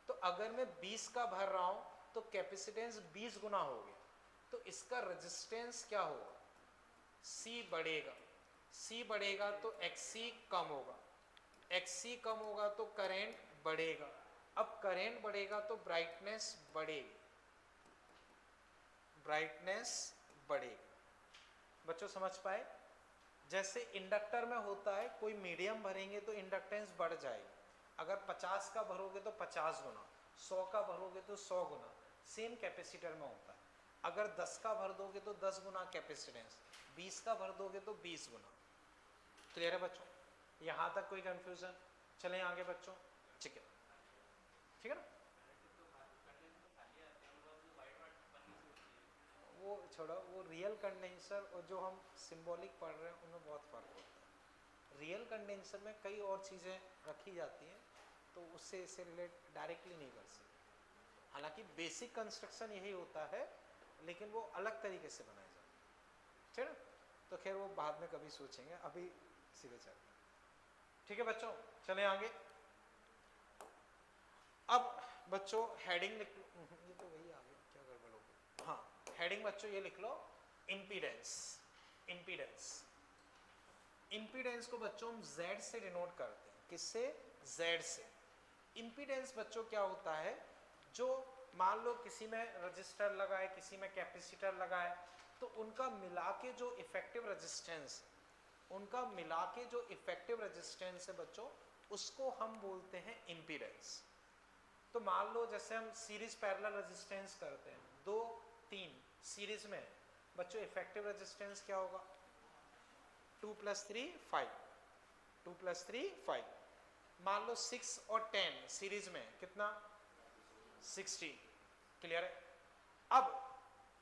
तो अगर मैं 20 का भर रहा हूं तो कैपेसिटेंस 20 गुना हो गया, तो इसका रेजिस्टेंस क्या होगा? C बढ़ेगा। C बढ़ेगा तो XC कम होगा, XC कम होगा तो करंट बढ़ेगा। अब करंट बढ़ेगा तो ब्राइटनेस बढ़ेगी, ब्राइटनेस बढ़ेगी। बच्चों समझ पाए? जैसे इंडक्टर में होता है, कोई मीडियम भरेंगे तो इंडक्टेंस बढ़ जाएगी। अगर 50 का भरोगे तो 50 गुना, 100 का भरोगे तो 100 गुना। सेम कैपेसिटर में होता है, अगर 10 का भर दोगे तो 10 गुना कैपेसिटेंस, 20 का भर दोगे तो 20 गुना। क्लियर है बच्चों? यहाँ तक कोई कंफ्यूजन? चलें आगे बच्चों। ठीक है, ठीक है ना, वो छोड़ो, वो रियल कंडेंसर और जो हम सिंबॉलिक पढ़ रहे हैं उनमें बहुत फ़र्क होता है। रियल कंडेंसर में कई और चीज़ें रखी जाती हैं तो उससे इसे रिलेट डायरेक्टली नहीं कर सकते। हालांकि बेसिक कंस्ट्रक्शन यही होता है लेकिन वो अलग तरीके से बनाया जाता है। ठीक है ना, तो खैर वो बाद में कभी सोचेंगे, अभी सीधे चलते हैं। ठीक है बच्चों, चलें आगे। अब बच्चों हेडिंग लिख, ये तो वही आ गया, क्या गड़बड़ हो गई। हाँ, हेडिंग बच्चों ये लिख लो, इम्पीडेंस। इम्पीडेंस, इम्पीडेंस को बच्चों हम Z से डिनोट करते हैं। किससे? Z से। इम्पीडेंस बच्चों क्या होता है? जो मान लो किसी में रजिस्टर लगा है, किसी में कैपेसिटर लगा है, तो उनका मिला के जो इफेक्टिव रेजिस्टेंस, उनका मिला के जो इफेक्टिव रेजिस्टेंस है बच्चों, उसको हम बोलते हैं इम्पीडेंस। तो मान लो जैसे हम सीरीज पैरेलल रेजिस्टेंस करते हैं, 2, 3 सीरीज में, बच्चों इफेक्टिव रेजिस्टेंस क्या होगा? 2 + 3 5, 2 + 3 5। मान लो 6 और 10 सीरीज में, कितना? 60। क्लियर है? अब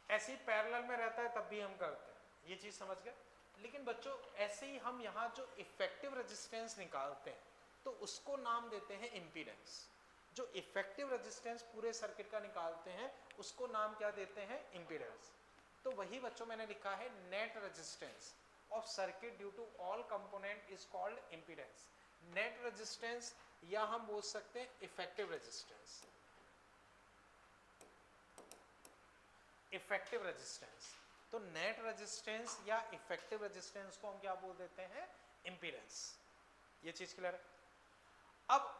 ऐसे ही पैरेलल में रहता है तब भी हम करते हैं, ये चीज समझ गए? लेकिन बच्चों ऐसे ही हम यहाँ जो इफेक्टिव रेजिस्टेंस निकालते हैं तो उसको नाम देते हैं इम्पीडेंस। जो इफेक्टिव रेजिस्टेंस पूरे सर्किट का निकालते हैं उसको नाम क्या देते हैं? इम्पीडेंस। तो वही बच्चों मैंने लिखा है, net resistance of circuit due to all component is called impedance. Net resistance या हम बोल सकते हैं इफेक्टिव रेजिस्टेंस। इफेक्टिव रेजिस्टेंस, तो नेट रेजिस्टेंस या इफेक्टिव रेजिस्टेंस को हम क्या बोल देते हैं? इम्पीडेंस। ये चीज क्लियर है? अब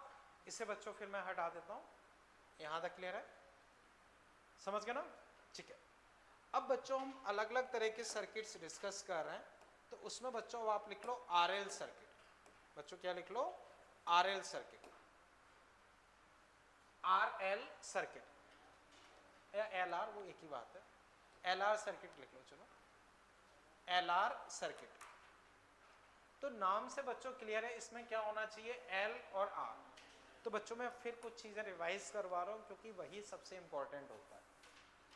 इसे बच्चों फिर मैं हटा देता हूं, यहां तक क्लियर है, समझ गए ना? ठीक है। अब बच्चों हम अलग अलग तरह के सर्किट्स डिस्कस कर रहे हैं, तो उसमें बच्चों अब आप लिख लो आरएल सर्किट। बच्चों क्या लिख लो? आरएल सर्किट, आरएल सर्किट या एलआर, वो एक ही बात है। एलआर सर्किट लिख लो, चलो एलआर सर्किट। तो नाम से बच्चों क्लियर है इसमें क्या होना चाहिए, एल और आर। तो बच्चों मैं फिर कुछ चीजें रिवाइज करवा रहा हूं क्योंकि वही सबसे इंपॉर्टेंट होता है।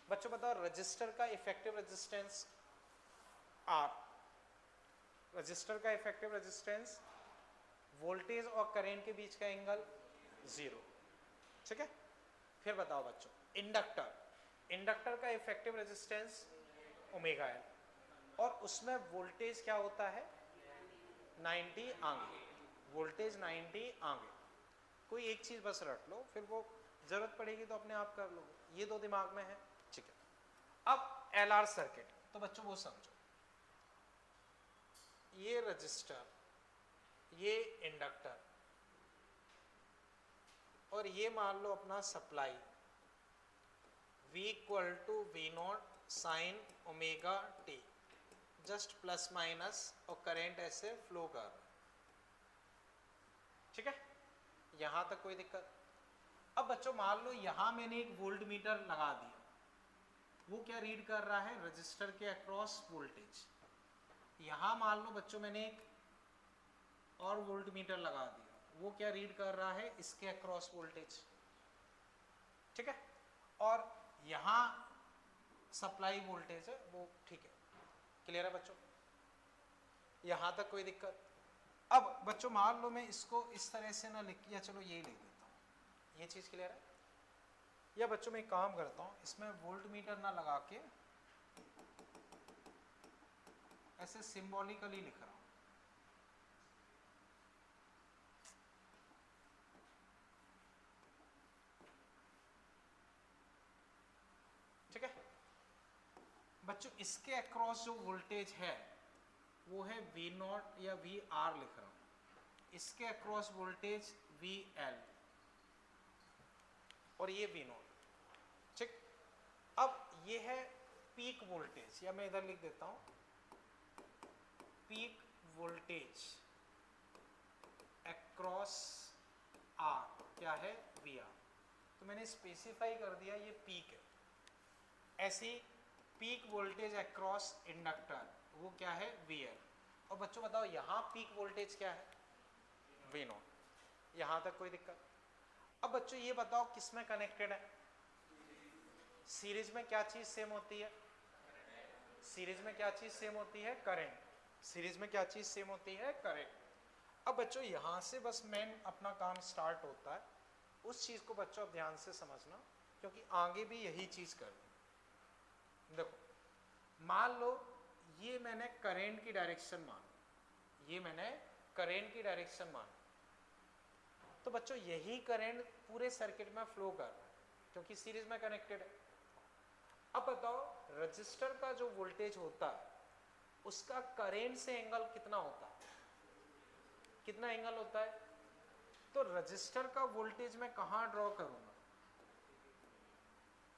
बच्चों बताओ रजिस्टर का इफेक्टिव रेजिस्टेंस आर, रजिस्टर का इफेक्टिव रेजिस्टेंस, वोल्टेज और करंट के बीच का एंगल 0, ठीक है। फिर बताओ बच्चों इंडक्टर, इंडक्टर का इफेक्टिव रेजिस्टेंस ओमेगा एल, और उसमें वोल्टेज क्या होता है 90 आगे, वोल्टेज 90 आगे। कोई एक चीज बस रख लो, फिर वो जरूरत पड़ेगी तो अपने आप कर लो, ये दो दिमाग में है, ठीक है। अब एलआर सर्किट, तो बच्चों वो समझो, ये रजिस्टर, ये इंडक्टर, और ये मान लो अपना supply V equal to V not sine omega t, just plus minus, और करंट ऐसे फ्लो कर रहा है, ठीक है। यहां तक कोई दिक्कत? अब बच्चों मान लो यहां मैंने एक वोल्ट मीटर लगा दिया, वो क्या रीड कर रहा है, रजिस्टर के अक्रॉस वोल्टेज। यहां मान लो बच्चों मैंने एक और वोल्ट मीटर लगा दिया, वो क्या रीड कर रहा है, इसके अक्रॉस वोल्टेज, ठीक है। और यहां सप्लाई वोल्टेज है वो, ठीक है, क्लियर है बच्चों? यहां तक कोई दिक्कत? अब बच्चों मान लो मैं इसको इस तरह से ना लिख, या चलो ये लिख देता हूं, ये चीज क्लियर है? या बच्चों मैं एक काम करता हूं, इसमें वोल्ट मीटर ना लगा के ऐसे सिंबॉलिकली लिख रहा हूं, ठीक है। बच्चों इसके अक्रॉस जो वोल्टेज है वो है वी नॉट या वी आर लिख रहा हूं, इसके अक्रॉस वोल्टेज वी एल, और ये वी नॉट, ठीक। अब ये है पीक वोल्टेज, या मैं इधर लिख देता हूं पीक वोल्टेज अक्रॉस आर, क्या है, वी आर। तो मैंने स्पेसिफाई कर दिया ये पीक है। ऐसी पीक वोल्टेज अक्रॉस इंडक्टर, वो क्या है, वी एल। और बच्चों बताओ यहां पीक वोल्टेज क्या है, वी नॉट। यहां तक कोई दिक्कत? अब बच्चों ये बताओ किस में कनेक्टेड है, सीरीज में क्या चीज सेम होती है, सीरीज में क्या चीज सेम होती है, करंट। सीरीज में क्या चीज सेम होती है, करंट। अब बच्चों यहां से बस मेन अपना काम स्टार्ट होता है, उस चीज को बच्चों अब ध्यान से समझना क्योंकि आगे भी यही चीज करनी। देखो मान लो ये मैंने करंट की डायरेक्शन मानी, ये मैंने करंट की डायरेक्शन मानी, तो बच्चों यही करंट पूरे सर्किट में फ्लो कर रहा है क्योंकि सीरीज में कनेक्टेड है। अब बताओ रजिस्टर का जो वोल्टेज होता है उसका करंट से एंगल कितना होता है, कितना एंगल होता है? तो रजिस्टर का वोल्टेज मैं कहां ड्रॉ करूंगा,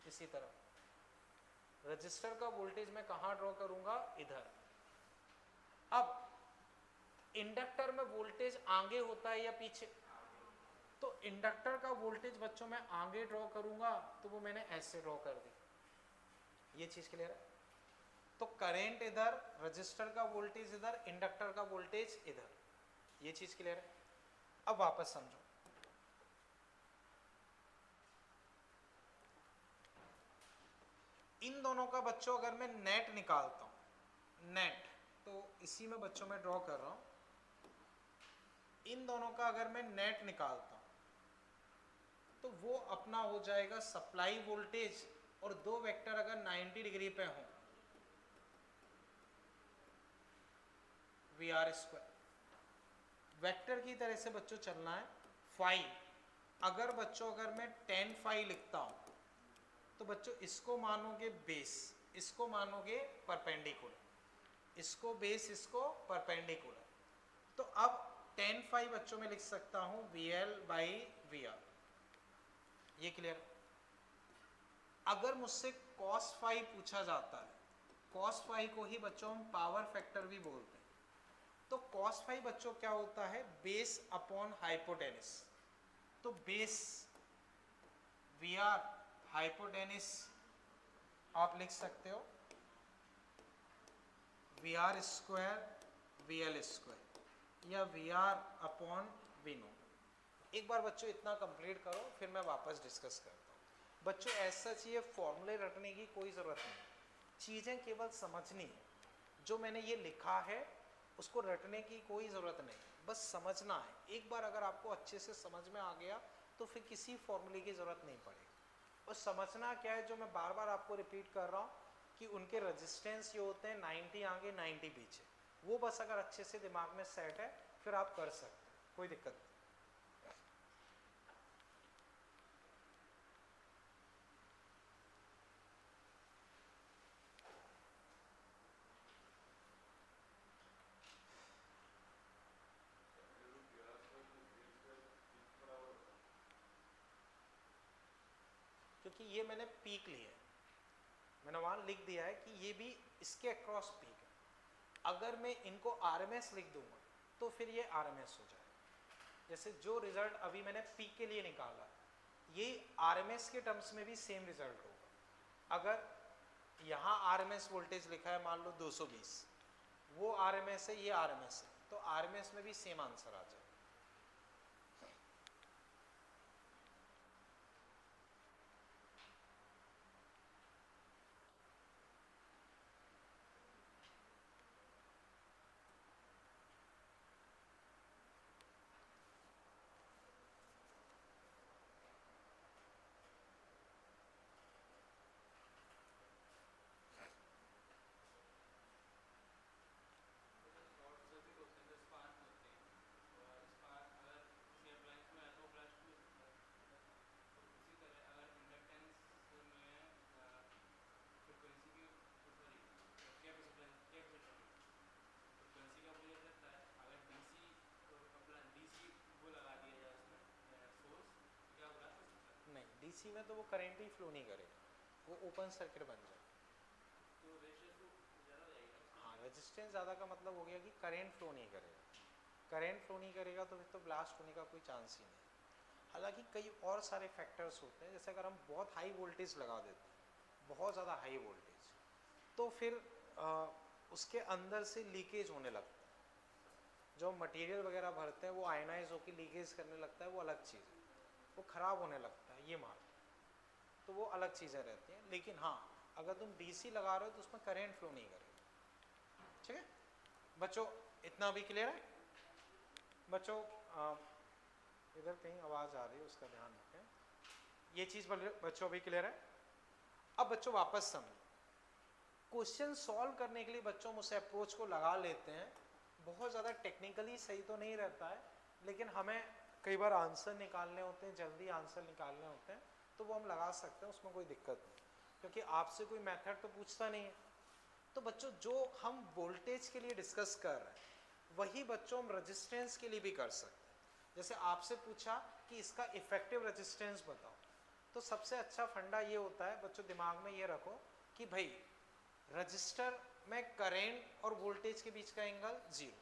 इसी तरह रजिस्टर का वोल्टेज मैं कहां ड्रॉ करूंगा, इधर। अब इंडक्टर में वोल्टेज आगे होता है या पीछे? तो इंडक्टर का वोल्टेज बच्चों मैं आगे ड्रॉ करूंगा, तो वो मैंने ऐसे ड्रॉ कर दी, ये चीज क्लियर है? तो करंट इधर, रजिस्टर का वोल्टेज इधर, इंडक्टर का वोल्टेज इधर, ये चीज क्लियर है? अब वापस समझो, इन दोनों का बच्चों अगर मैं नेट निकालता हूं, नेट, तो इसी में बच्चों मैं ड्रॉ कर रहा हूं, इन दोनों का अगर मैं नेट निकालता हूं तो वो अपना हो जाएगा सप्लाई वोल्टेज, और दो वेक्टर अगर 90 डिग्री पे हों, वी आर स्क्वायर। वेक्टर की तरह से बच्चों चलना है। फाई, अगर बच्चों अगर मैं 10 फाई लिखता हूं तो बच्चों इसको मानोगे बेस, इसको मानोगे परपेंडिकुलर, इसको बेस, इसको परपेंडिकुलर। तो अब 10 फाई बच्चों में लिख सकता हूं V L by V R, ये क्लियर? अगर मुझसे cos phi पूछा जाता है, cos phi को ही बच्चों हम पावर फैक्टर भी बोलते हैं, तो cos phi बच्चों क्या होता है, बेस अपॉन हाइपोटेनिस। तो बेस वी आर हाइपोटेनिस आप लिख सकते हो V R square V L square या V R upon V naught. एक बार बच्चों इतना कंप्लीट करो, फिर मैं वापस डिस्कस करता हूँ। बच्चों ऐसा चाहिए फॉर्मूले रटने की कोई ज़रूरत नहीं, चीज़ें केवल समझनी है। जो मैंने ये लिखा है उसको रटने की कोई ज़रूरत नहीं, बस समझना है। एक बार अगर आपको अच्छे से समझ में आ गया तो फिर किसी फॉर्मूले की ज़रूरत नहीं पड़ेगी। और समझना क्या है, जो मैं बार बार आपको रिपीट कर रहा हूँ कि उनके रेजिस्टेंस ये होते हैं 90 आगे 90 पीछे, वो बस अगर अच्छे से दिमाग में सेट है फिर आप कर सकते हैं, कोई दिक्कत नहीं। क्योंकि ये मैंने पीक लिया है, मैंने वहाँ लिख दिया है कि ये भी इसके अक्रॉस पीक है। अगर मैं इनको आरएमएस लिख दूंगा तो फिर ये आरएमएस हो जाएगा। जैसे जो रिजल्ट अभी मैंने पीक के लिए निकाला, ये आरएमएस के टर्म्स में भी सेम रिजल्ट होगा। अगर यहाँ आरएमएस वोल्टेज लिखा है मान लो 220, वो आरएमएस है, ये आरएमएस है, तो आरएमएस में भी सेम आंसर आ जाएगा। शॉर्ट सर्किट होते हैं तो स्पार्क होते हैं, और स्पार्क अगर किसी अप्लायंस में है तो ब्लास्ट भी हो सकता है। तो उसी तरह अगर इंडक्टेंस में फ्रिक्वेंसी की सॉरी कैपेसिटर फ्रिक्वेंसी का मुझे रहता है, अगर डीसी अपना डीसी वो लगा दिया जाए उसमें सोर्स, क्या ब्लास्ट हो सकता है? नहीं, डीसी में तो वो करंट ही फ्लो नहीं करेगा, वो ओपन सर्किट बन जाएगा। तो रेशियो तो ज़्यादा हो जाएगी ना। हाँ, रेजिस्टेंस ज़्यादा का मतलब हो गया कि करंट फ्लो नहीं करेगा। करंट फ्लो नहीं करेगा तो फिर तो ब्लास्ट होने का कोई चांस ही नहीं। हालांकि कई और सारे फैक्टर्स होते हैं, जैसे अगर हम बहुत हाई वोल्टेज लगा देते हैं, बहुत ज़्यादा हाई वोल्टेज, तो फिर उसके अंदर से लीकेज होने लगता है। जो मटेरियल वगैरह भरते हैं वो आयनाइज होकर लीकेज करने लगता है, वो अलग चीज़ है। वो ख़राब होने लगता है ये मान, तो वो अलग चीज़ें रहती हैं। लेकिन हाँ, अगर तुम डीसी लगा रहे हो तो उसमें करंट फ्लो नहीं करेगा। ठीक है बच्चों, इतना भी क्लियर है? बच्चों इधर कहीं आवाज़ आ रही है, उसका ध्यान रखें। ये चीज़ बच्चों अभी क्लियर है? अब बच्चों वापस समझो, क्वेश्चन सॉल्व करने के लिए बच्चों मुझसे अप्रोच को लगा लेते हैं। बहुत ज़्यादा टेक्निकली सही तो नहीं रहता है, लेकिन हमें कई बार आंसर निकालने होते हैं, जल्दी आंसर निकालने होते हैं, तो वो हम लगा सकते हैं, उसमें कोई दिक्कत नहीं, क्योंकि आपसे कोई मेथड तो पूछता नहीं है। तो बच्चों जो हम वोल्टेज के लिए डिस्कस कर रहे हैं वही बच्चों हम रेजिस्टेंस के लिए भी कर सकते हैं। जैसे आपसे पूछा कि इसका इफेक्टिव रेजिस्टेंस बताओ, तो सबसे अच्छा फंडा ये होता है बच्चों, दिमाग में ये रखो कि भाई रजिस्टर में करंट और वोल्टेज के बीच का एंगल 0,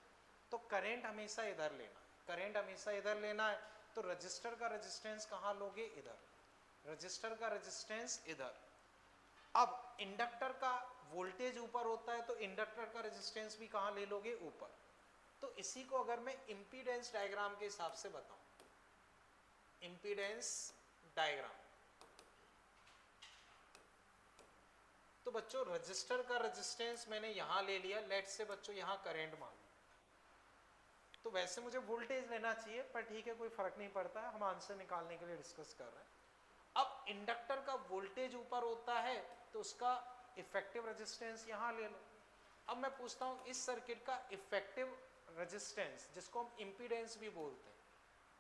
तो करंट हमेशा इधर लेना, करंट हमेशा इधर लेना है, तो रजिस्टर का रेजिस्टेंस कहाँ लोगे? इधर, रजिस्टर का रेजिस्टेंस इधर। अब इंडक्टर का वोल्टेज ऊपर होता है तो इंडक्टर का रेजिस्टेंस भी कहाँ ले लोगे? ऊपर। तो इसी को अगर मैं इम्पीडेंस डायग्राम के हिसाब से बताऊं, इम्पीडेंस डायग्राम, तो बच्चों रजिस्टर का रेजिस्टेंस मैंने यहां ले लिया, लेट से बच्चों यहां करंट मान, तो वैसे मुझे वोल्टेज लेना चाहिए, पर ठीक है कोई फर्क नहीं पड़ता है, हम आंसर निकालने के लिए डिस्कस कर रहे हैं। अब इंडक्टर का वोल्टेज ऊपर होता है तो उसका इफेक्टिव रेजिस्टेंस यहां ले लो। अब मैं पूछता हूं इस सर्किट का इफेक्टिव रेजिस्टेंस, जिसको हम इम्पीडेंस भी बोलते हैं,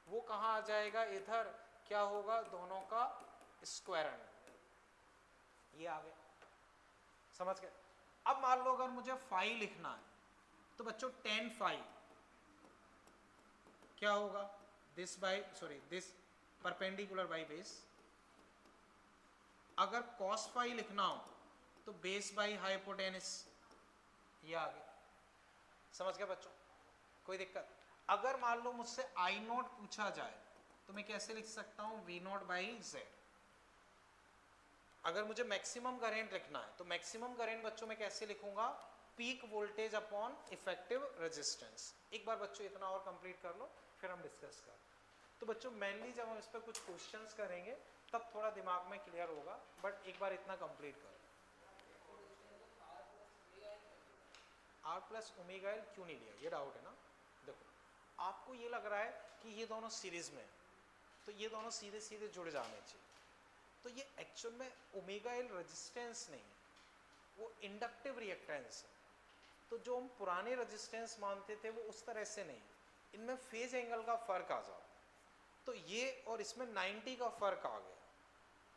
वो कहां आ जाएगा? इधर। क्या होगा? दोनों का स्क्वायर अंडर, ये आ गया, समझ गए? अब मान लो अगर मुझे फाई लिखना है तो बच्चों 10 फाई क्या होगा? This by sorry this perpendicular by base. अगर cos फाई लिखना हो तो बेस बाई हाइपोटेनिस, ये आ गया। समझ गए बच्चों? कोई दिक्कत? अगर मान लो मुझसे आई नॉट पूछा जाए तो मैं कैसे लिख सकता हूं, वी नॉट बाई जेड। अगर मुझे मैक्सिमम करंट लिखना है तो मैक्सिमम करंट बच्चों में कैसे लिखूंगा, peak voltage upon effective resistance. एक बार बच्चों इतना और कंप्लीट कर लो फिर हम डिस्कस कर। तो बच्चों मेनली जब हम इस पर कुछ क्वेश्चंस करेंगे तब थोड़ा दिमाग में क्लियर होगा, बट एक बार इतना कंप्लीट करो। आर प्लस ओमेगा एल क्यों नहीं लिया, ये डाउट है ना? देखो आपको ये लग रहा है कि ये दोनों सीरीज में है तो ये दोनों सीधे सीधे जुड़ जाने चाहिए, तो ये एक्चुअल में ओमेगा एल रेजिस्टेंस नहीं है, वो इंडक्टिव रिएक्टेंस है। तो जो हम पुराने रेजिस्टेंस मानते थे वो उस तरह से नहीं, इनमें फेज एंगल का फर्क आ जाता, तो ये और इसमें 90 का फर्क आ गया।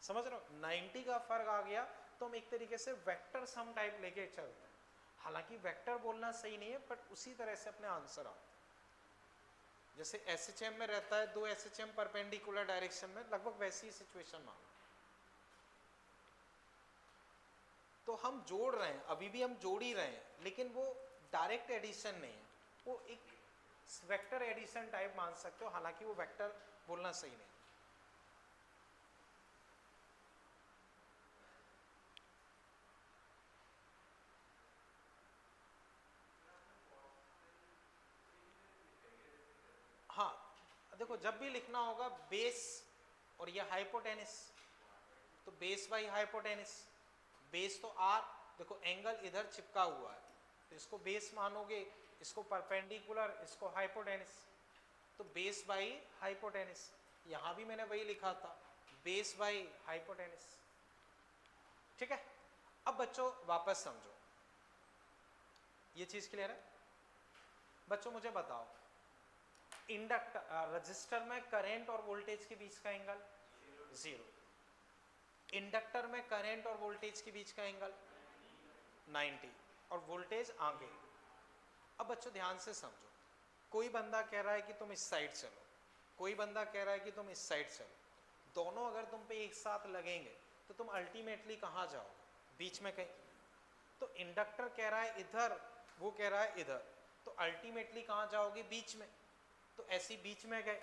समझ रहे हो? 90 का फर्क आ गया तो हम एक तरीके से वेक्टर सम टाइप लेके चलते हैं। हालांकि वेक्टर बोलना सही नहीं है, बट उसी तरह से अपने आंसर आते हैं। जैसे एसएचएम में रहता है 2 एसएचएम परपेंडिकुलर डायरेक्शन में, लगभग वैसी सिचुएशन मानो। तो हम जोड़ रहे हैं, अभी भी हम जोड़ ही रहे हैं, लेकिन वो डायरेक्ट एडिशन नहीं है, वो एक वेक्टर एडिशन टाइप मान सकते हो, हालांकि वो वेक्टर बोलना सही नहीं। हाँ देखो, जब भी लिखना होगा बेस और ये हाइपोटेनिस, तो बेस बाई हाइपोटेनिस, बेस तो आर, देखो एंगल इधर चिपका हुआ है तो इसको बेस मानोगे, इसको परपेंडिकुलर, इसको हाइपोटेनिस, तो बेस बाई हाइपोटेनिस। यहाँ भी मैंने वही लिखा था, बेस बाई हाइपोटेनिस। ठीक है, अब बच्चों वापस समझो, ये चीज क्लियर है? बच्चों मुझे बताओ, इंडक्टर रजिस्टर में करंट और वोल्टेज के बीच का एंगल 0, इंडक्टर में करंट और वोल्टेज के बीच का एंगल 90 और वोल्टेज आगे। अब बच्चों ध्यान से समझो, कोई बंदा कह रहा है कि तुम इस साइड चलो, कोई बंदा कह रहा है कि तुम इस साइड चलो, दोनों अगर तुम पे एक साथ लगेंगे तो तुम अल्टीमेटली कहाँ जाओगे, बीच में कहीं। तो इंडक्टर कह रहा है इधर, वो कह रहा है इधर, तो अल्टीमेटली कहाँ जाओगे, बीच में। तो ऐसी बीच में गए,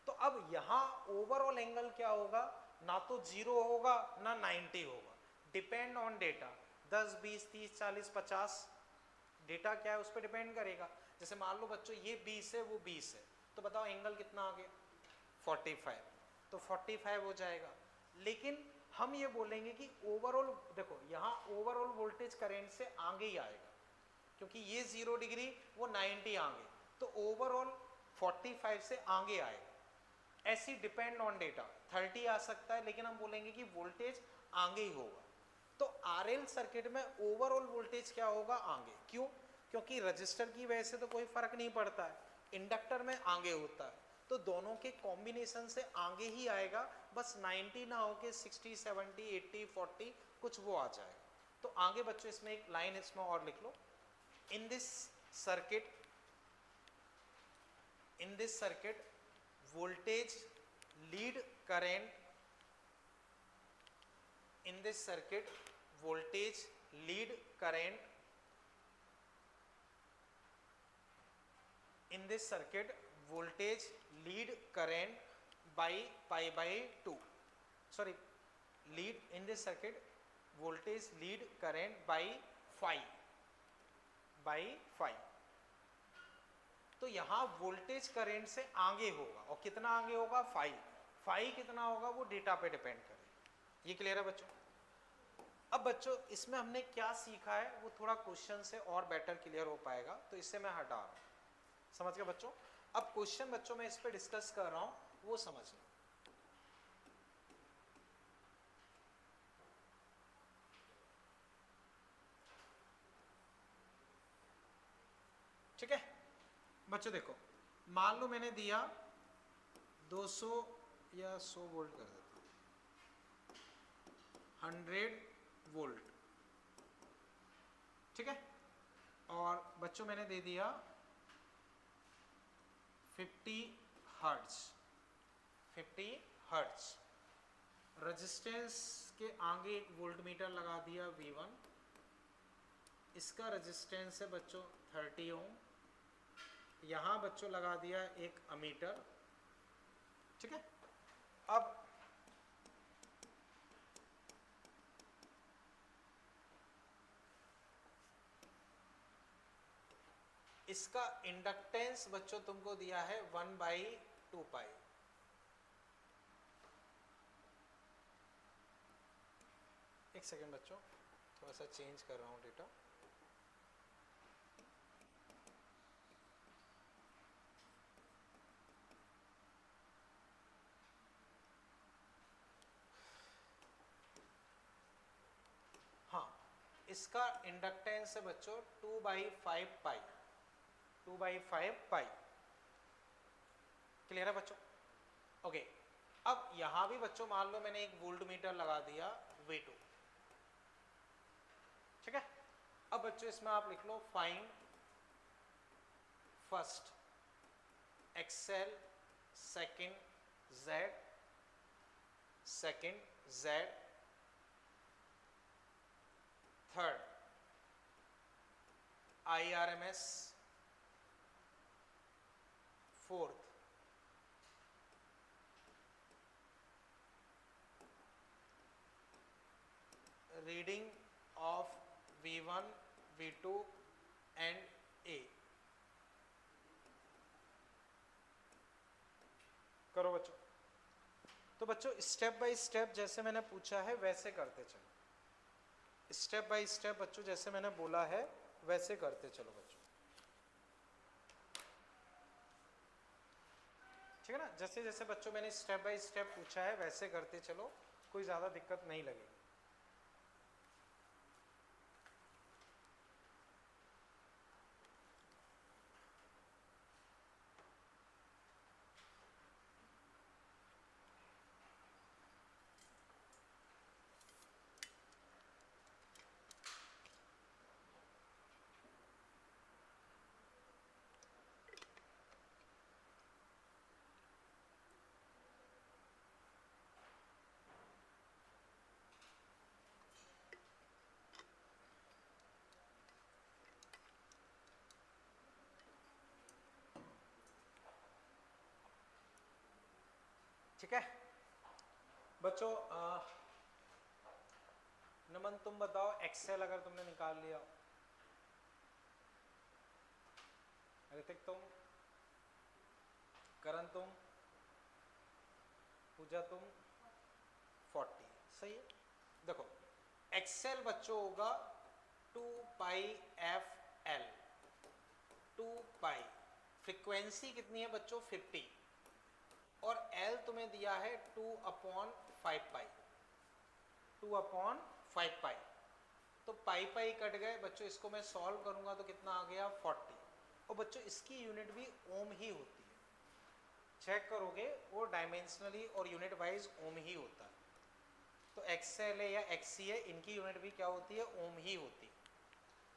तो अब यहाँ ओवरऑल एंगल क्या होगा, ना तो 0 होगा ना 90 होगा, डिपेंड ऑन डेटा। 10, 20, 30, 40, 50 डेटा क्या है उस पर डिपेंड करेगा। जैसे मान लो बच्चों ये 20 है, वो 20 है, तो बताओ एंगल कितना आ गया, 45, तो 45 हो जाएगा। लेकिन हम ये बोलेंगे कि ओवरऑल, देखो यहाँ ओवरऑल वोल्टेज करंट से आगे ही आएगा, क्योंकि ये 0 डिग्री, वो 90 आगे, तो ओवरऑल 45 से आगे आएगा। ऐसी डिपेंड ऑन डेटा 30 आ सकता है, लेकिन हम बोलेंगे कि वोल्टेज आगे ही होगा। तो आरएल सर्किट में ओवरऑल वोल्टेज क्या होगा, आगे। क्यों? क्योंकि रजिस्टर की वजह से तो कोई फर्क नहीं पड़ता है, इंडक्टर में आगे होता है, तो दोनों के कॉम्बिनेशन से आगे ही आएगा, बस 90 ना होके 60, 70, 80, 40 कुछ वो आ जाएगा। तो आगे बच्चों इसमें एक लाइन इसमें और लिख लो, in this circuit voltage lead current, in this circuit voltage lead current, in this circuit voltage lead current by pi by 2, sorry, lead in this circuit voltage lead current by phi, by phi। तो यहाँ voltage current से आगे होगा, और कितना आगे होगा, phi कितना होगा वो डेटा पे डिपेंड करेगा। ये क्लियर है बच्चों? अब बच्चों इसमें हमने क्या सीखा है वो थोड़ा क्वेश्चन से और बेटर क्लियर हो पाएगा, तो इससे मैं हटा रहा हूँ। समझ गए बच्चों? अब क्वेश्चन बच्चों मैं इस पर डिस्कस कर रहा हूँ वो समझना। ठीक है बच्चों, देखो मान लो मैंने दिया 200 या 100 वोल्ट कर देता हूं, 100 वोल्ट, ठीक है, और बच्चों मैंने दे दिया 50 हर्ट्ज, 50 हर्ट्ज रेजिस्टेंस के आगे एक वोल्टमीटर लगा दिया V1, इसका रेजिस्टेंस है बच्चों 30 ओम, यहाँ बच्चों लगा दिया एक अमीटर, ठीक है। अब इसका इंडक्टेंस बच्चों तुमको दिया है 1/2 पाई। एक सेकेंड बच्चों, थोड़ा सा चेंज कर रहा हूं डेटा। हाँ, इसका इंडक्टेंस है बच्चों 2/5 पाई, 2/5 पाई। क्लियर है बच्चों? ओके, अब यहां भी बच्चों मान लो मैंने एक वोल्टमीटर लगा दिया V2, ठीक है। अब बच्चों इसमें आप लिख लो find first XL, second Z, second Z, third IRMS, fourth reading of V1, V2 and A। करो बच्चों। तो बच्चों स्टेप बाय स्टेप जैसे मैंने पूछा है वैसे करते चलो, स्टेप बाय स्टेप बच्चों जैसे मैंने बोला है वैसे करते चलो बच्चों, ठीक है ना। जैसे जैसे बच्चों मैंने स्टेप बाय स्टेप पूछा है वैसे करते चलो, कोई ज़्यादा दिक्कत नहीं लगेगी। ठीक है बच्चों, नमन तुम बताओ एक्सेल अगर तुमने निकाल लिया, ऋतिक तुम, करण तुम, पूजा तुम, 40 सही है। देखो एक्सेल बच्चों होगा 2πfl, 2π फ्रीक्वेंसी कितनी है बच्चों 50, और L तुम्हें दिया है 2/5 पाई, 2/5 पाई। तो पाई पाई कट गए बच्चों, इसको मैं सॉल्व करूंगा तो कितना आ गया 40। और बच्चों इसकी यूनिट भी ओम ही होती है, चेक करोगे वो डायमेंशनली और यूनिट वाइज ओम ही होता है। तो एक्सएल है या एक्सी है, इनकी यूनिट भी क्या होती है ओम ही होती है।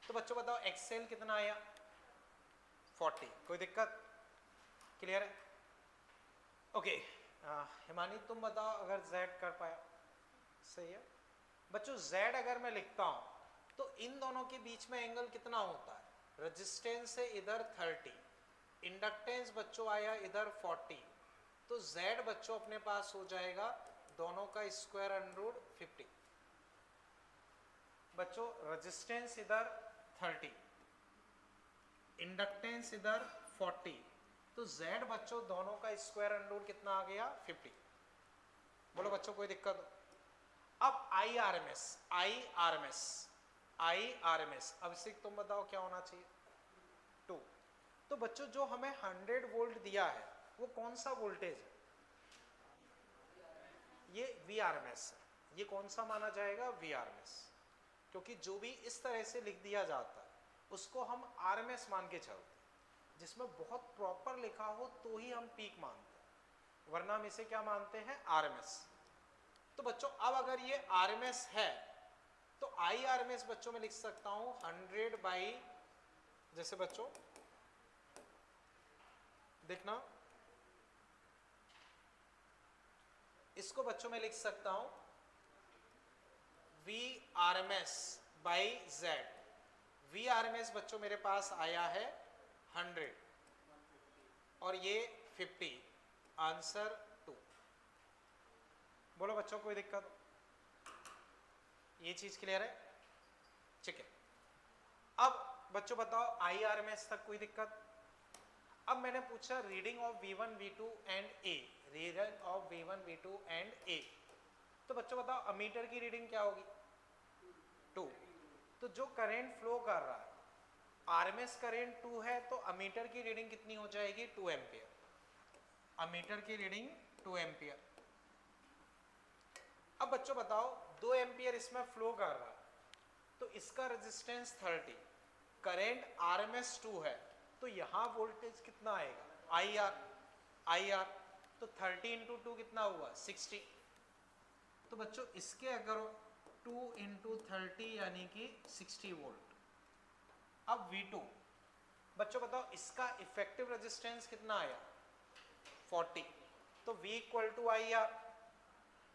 तो बच्चों बताओ एक्सएल कितना आया 40, कोई दिक्कत? क्लियर है? ओके हिमानी तुम बताओ अगर Z कर पाया, सही है बच्चों। Z अगर मैं लिखता हूं तो इन दोनों के बीच में एंगल कितना होता है, रेजिस्टेंस है इधर 30, इंडक्टेंस बच्चों आया इधर 40, तो Z बच्चों अपने पास हो जाएगा दोनों का स्क्वायर अंडर 50। बच्चों रेजिस्टेंस इधर 30, इंडक्टेंस इधर 40, तो Z बच्चों दोनों का स्क्वायर अंडर कितना आ गया 50। बोलो बच्चों कोई दिक्कत? अब IRMS, IRMS, IRMS अब इसे तुम बताओ क्या होना चाहिए 2। तो बच्चों जो हमें 100 वोल्ट दिया है वो कौन सा वोल्टेज है, ये VRMS है। ये कौन सा माना जाएगा VRMS, क्योंकि जो भी इस तरह से लिख दिया जाता है उसको हम RMS मान के चलते हैं। जिसमें बहुत प्रॉपर लिखा हो तो ही हम पीक मानते हैं, वरना हम इसे क्या मानते हैं RMS। तो बच्चों अब अगर ये RMS है तो IRMS बच्चों में लिख सकता हूं 100 बाई, जैसे बच्चों देखना इसको बच्चों में लिख सकता हूं V R M S by Z. V R M S बच्चों मेरे पास आया है 100 और ये 50, आंसर 2। बोलो बच्चों कोई दिक्कत? ये चीज क्लियर है? ठीक है। अब बच्चों बताओ आई आर एम एस तक कोई दिक्कत? अब मैंने पूछा reading of V1 V2 and A, reading of V1 V2 and A, तो बच्चों बताओ अमीटर की रीडिंग क्या होगी? 2। तो जो करंट फ्लो कर रहा है आरएमएस करंट 2 है, तो अमीटर की रीडिंग कितनी हो जाएगी? 2 एम्पियर। अमीटर की रीडिंग 2 एम्पियर। अब बच्चों बताओ 2 एम्पियर इसमें फ्लो कर रहा है, तो इसका रेजिस्टेंस 30, करंट आरएमएस 2 है, तो यहां वोल्टेज कितना आएगा? आई आर। तो 30 इंटू 2 कितना हुआ? 60। तो बच्चों इसके अगर 2 इंटू 30 यानी कि 60 वोल्ट। अब V2 बच्चों बताओ इसका इफेक्टिव रेजिस्टेंस कितना आया? 40। तो V equal to I R,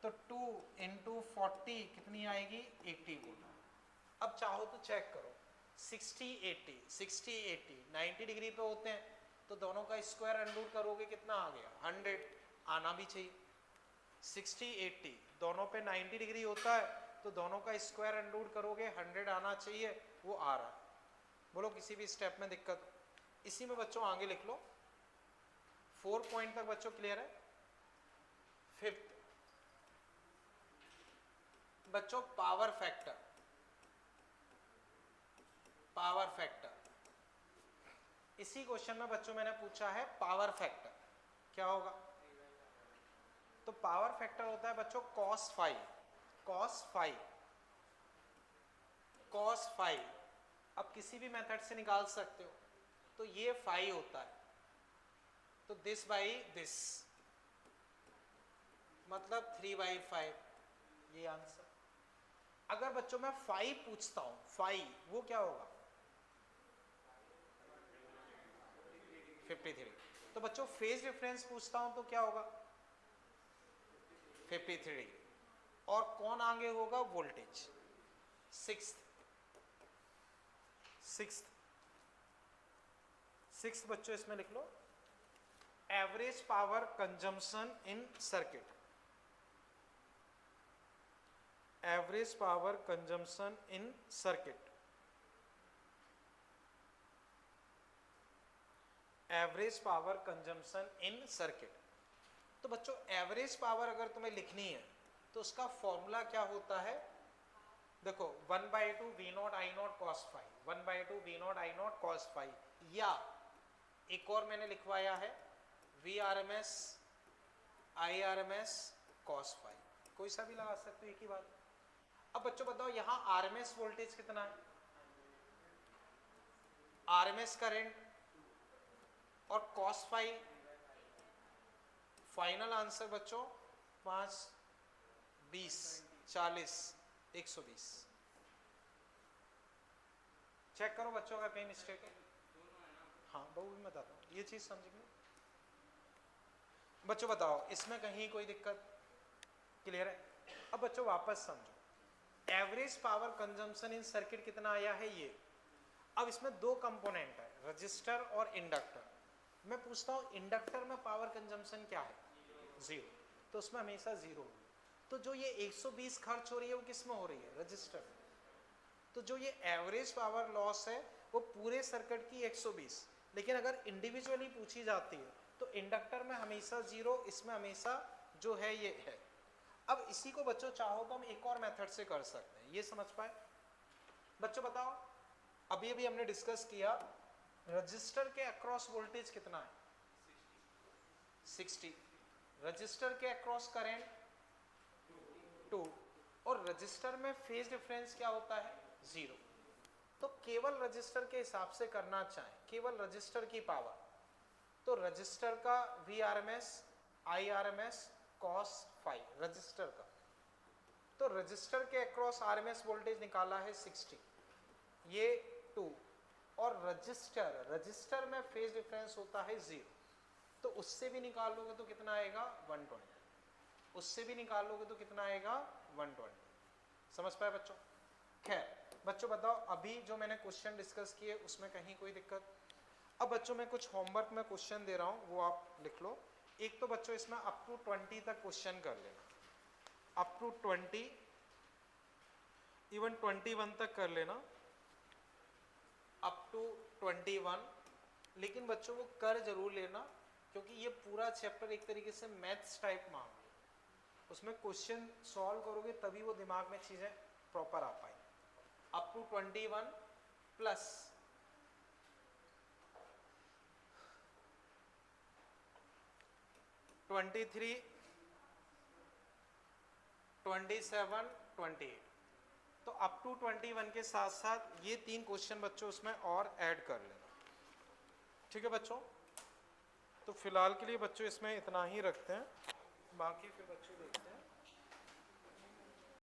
तो 2 इंटू 40 कितनी आएगी? 80 वोल्ट। अब चाहो तो चेक करो 60 80 60 80 90 डिग्री पे होते हैं, तो दोनों का स्क्वायर अनरूट करोगे कितना आ गया? 100। आना भी चाहिए। 60 80 दोनों पे 90 डिग्री होता है, तो दोनों का स्क्वायर अनरूट करोगे 100 आना चाहिए, वो आ रहा है। बोलो किसी भी स्टेप में दिक्कत? इसी में बच्चों आगे लिख लो। 4 पॉइंट तक बच्चों क्लियर है? 5th बच्चों पावर फैक्टर। पावर फैक्टर इसी क्वेश्चन में बच्चों मैंने पूछा है पावर फैक्टर क्या होगा? तो पावर फैक्टर होता है बच्चों cos फाई। cos फाई अब किसी भी मेथड से निकाल सकते हो, तो ये फाई होता है, तो दिस बाई दिस मतलब 3/5, ये आंसर। अगर बच्चों मैं फाई पूछता हूं, फाई वो क्या होगा? 53। तो बच्चों फेज डिफरेंस पूछता हूं तो क्या होगा? 53 डिग्री। और कौन आगे होगा? वोल्टेज। 6th बच्चों इसमें लिख लो average power consumption in circuit. Average power consumption in circuit. Average power consumption in circuit. तो बच्चों एवरेज पावर अगर तुम्हें लिखनी है तो उसका फॉर्मूला क्या होता है? देखो 1/2 V0 I0 cos phi, 1/2 V0 I0 cos phi, या एक और मैंने लिखवाया है VRMS IRMS cos फाई, कोई सा भी लगा सकते हो, एक ही बात। अब बच्चों बताओ यहां RMS वोल्टेज कितना है? RMS करंट और cos फाई, फाइनल आंसर बच्चों 5 20 40 120। चेक करो बच्चों अगर कहीं मिस्टेक है। हाँ वो भी मैं बताता हूँ, ये चीज समझेंगे बच्चों। बताओ इसमें कहीं कोई दिक्कत? क्लियर है? अब बच्चों वापस समझो, average power consumption in circuit कितना आया है ये। अब इसमें दो कंपोनेंट है, रजिस्टर और इंडक्टर। मैं पूछता हूँ इंडक्टर में पावर कंजम्पशन क्या है? 0, तो उसमें हमेशा 0 होगी। तो जो ये 120 खर्च हो रही है वो किस में हो रही है? रजिस्टर। तो जो ये एवरेज पावर लॉस है वो पूरे सर्किट की 120, लेकिन अगर इंडिविजुअली पूछी जाती है तो इंडक्टर में हमेशा 0, इसमें हमेशा जो है ये है। अब इसी को बच्चों चाहो तो हम एक और मेथड से कर सकते हैं, ये समझ पाए? बच्चों बताओ अभी अभी हमने डिस्कस किया रजिस्टर के अक्रॉस वोल्टेज कितना है? 60। रजिस्टर के अक्रॉस करंट 2, और रजिस्टर में फेज डिफरेंस क्या होता है? 0। तो केवल रजिस्टर के हिसाब से करना चाहें, केवल रजिस्टर की पावर, तो रजिस्टर का VRMS IRMS cos phi resistor का, तो रजिस्टर के अक्रॉस RMS वोल्टेज निकाला है 60, ये 2, और रजिस्टर में फेज डिफरेंस होता है 0, तो उससे भी निकाल लोगे तो कितना आएगा? 120। उससे भी निकालोगे तो कितना आएगा 120। समझ पाए बच्चों? खैर बच्चों बताओ, अभी जो मैंने क्वेश्चन डिस्कस किए उसमें कहीं कोई दिक्कत? अब बच्चों मैं कुछ होमवर्क में क्वेश्चन दे रहा हूँ, वो आप लिख लो। एक तो बच्चों इसमें अप टू 20 तक क्वेश्चन कर लेना, अप टू 20, इवन 21 तक कर लेना, अप टू 21। लेकिन बच्चों वो कर जरूर लेना, क्योंकि ये पूरा चैप्टर एक तरीके से मैथ्स टाइप मांग है, उसमें क्वेश्चन सॉल्व करोगे तभी वो दिमाग में चीजें प्रॉपर आ पाएंगी। अप टू 21 प्लस 23, 27, 28, तो अप टू 21 के साथ साथ ये 3 क्वेश्चन बच्चों उसमें और ऐड कर लेना। ठीक है बच्चों? तो फिलहाल के लिए बच्चों इसमें इतना ही रखते हैं, बाकी फिर बच्चों देखते हैं।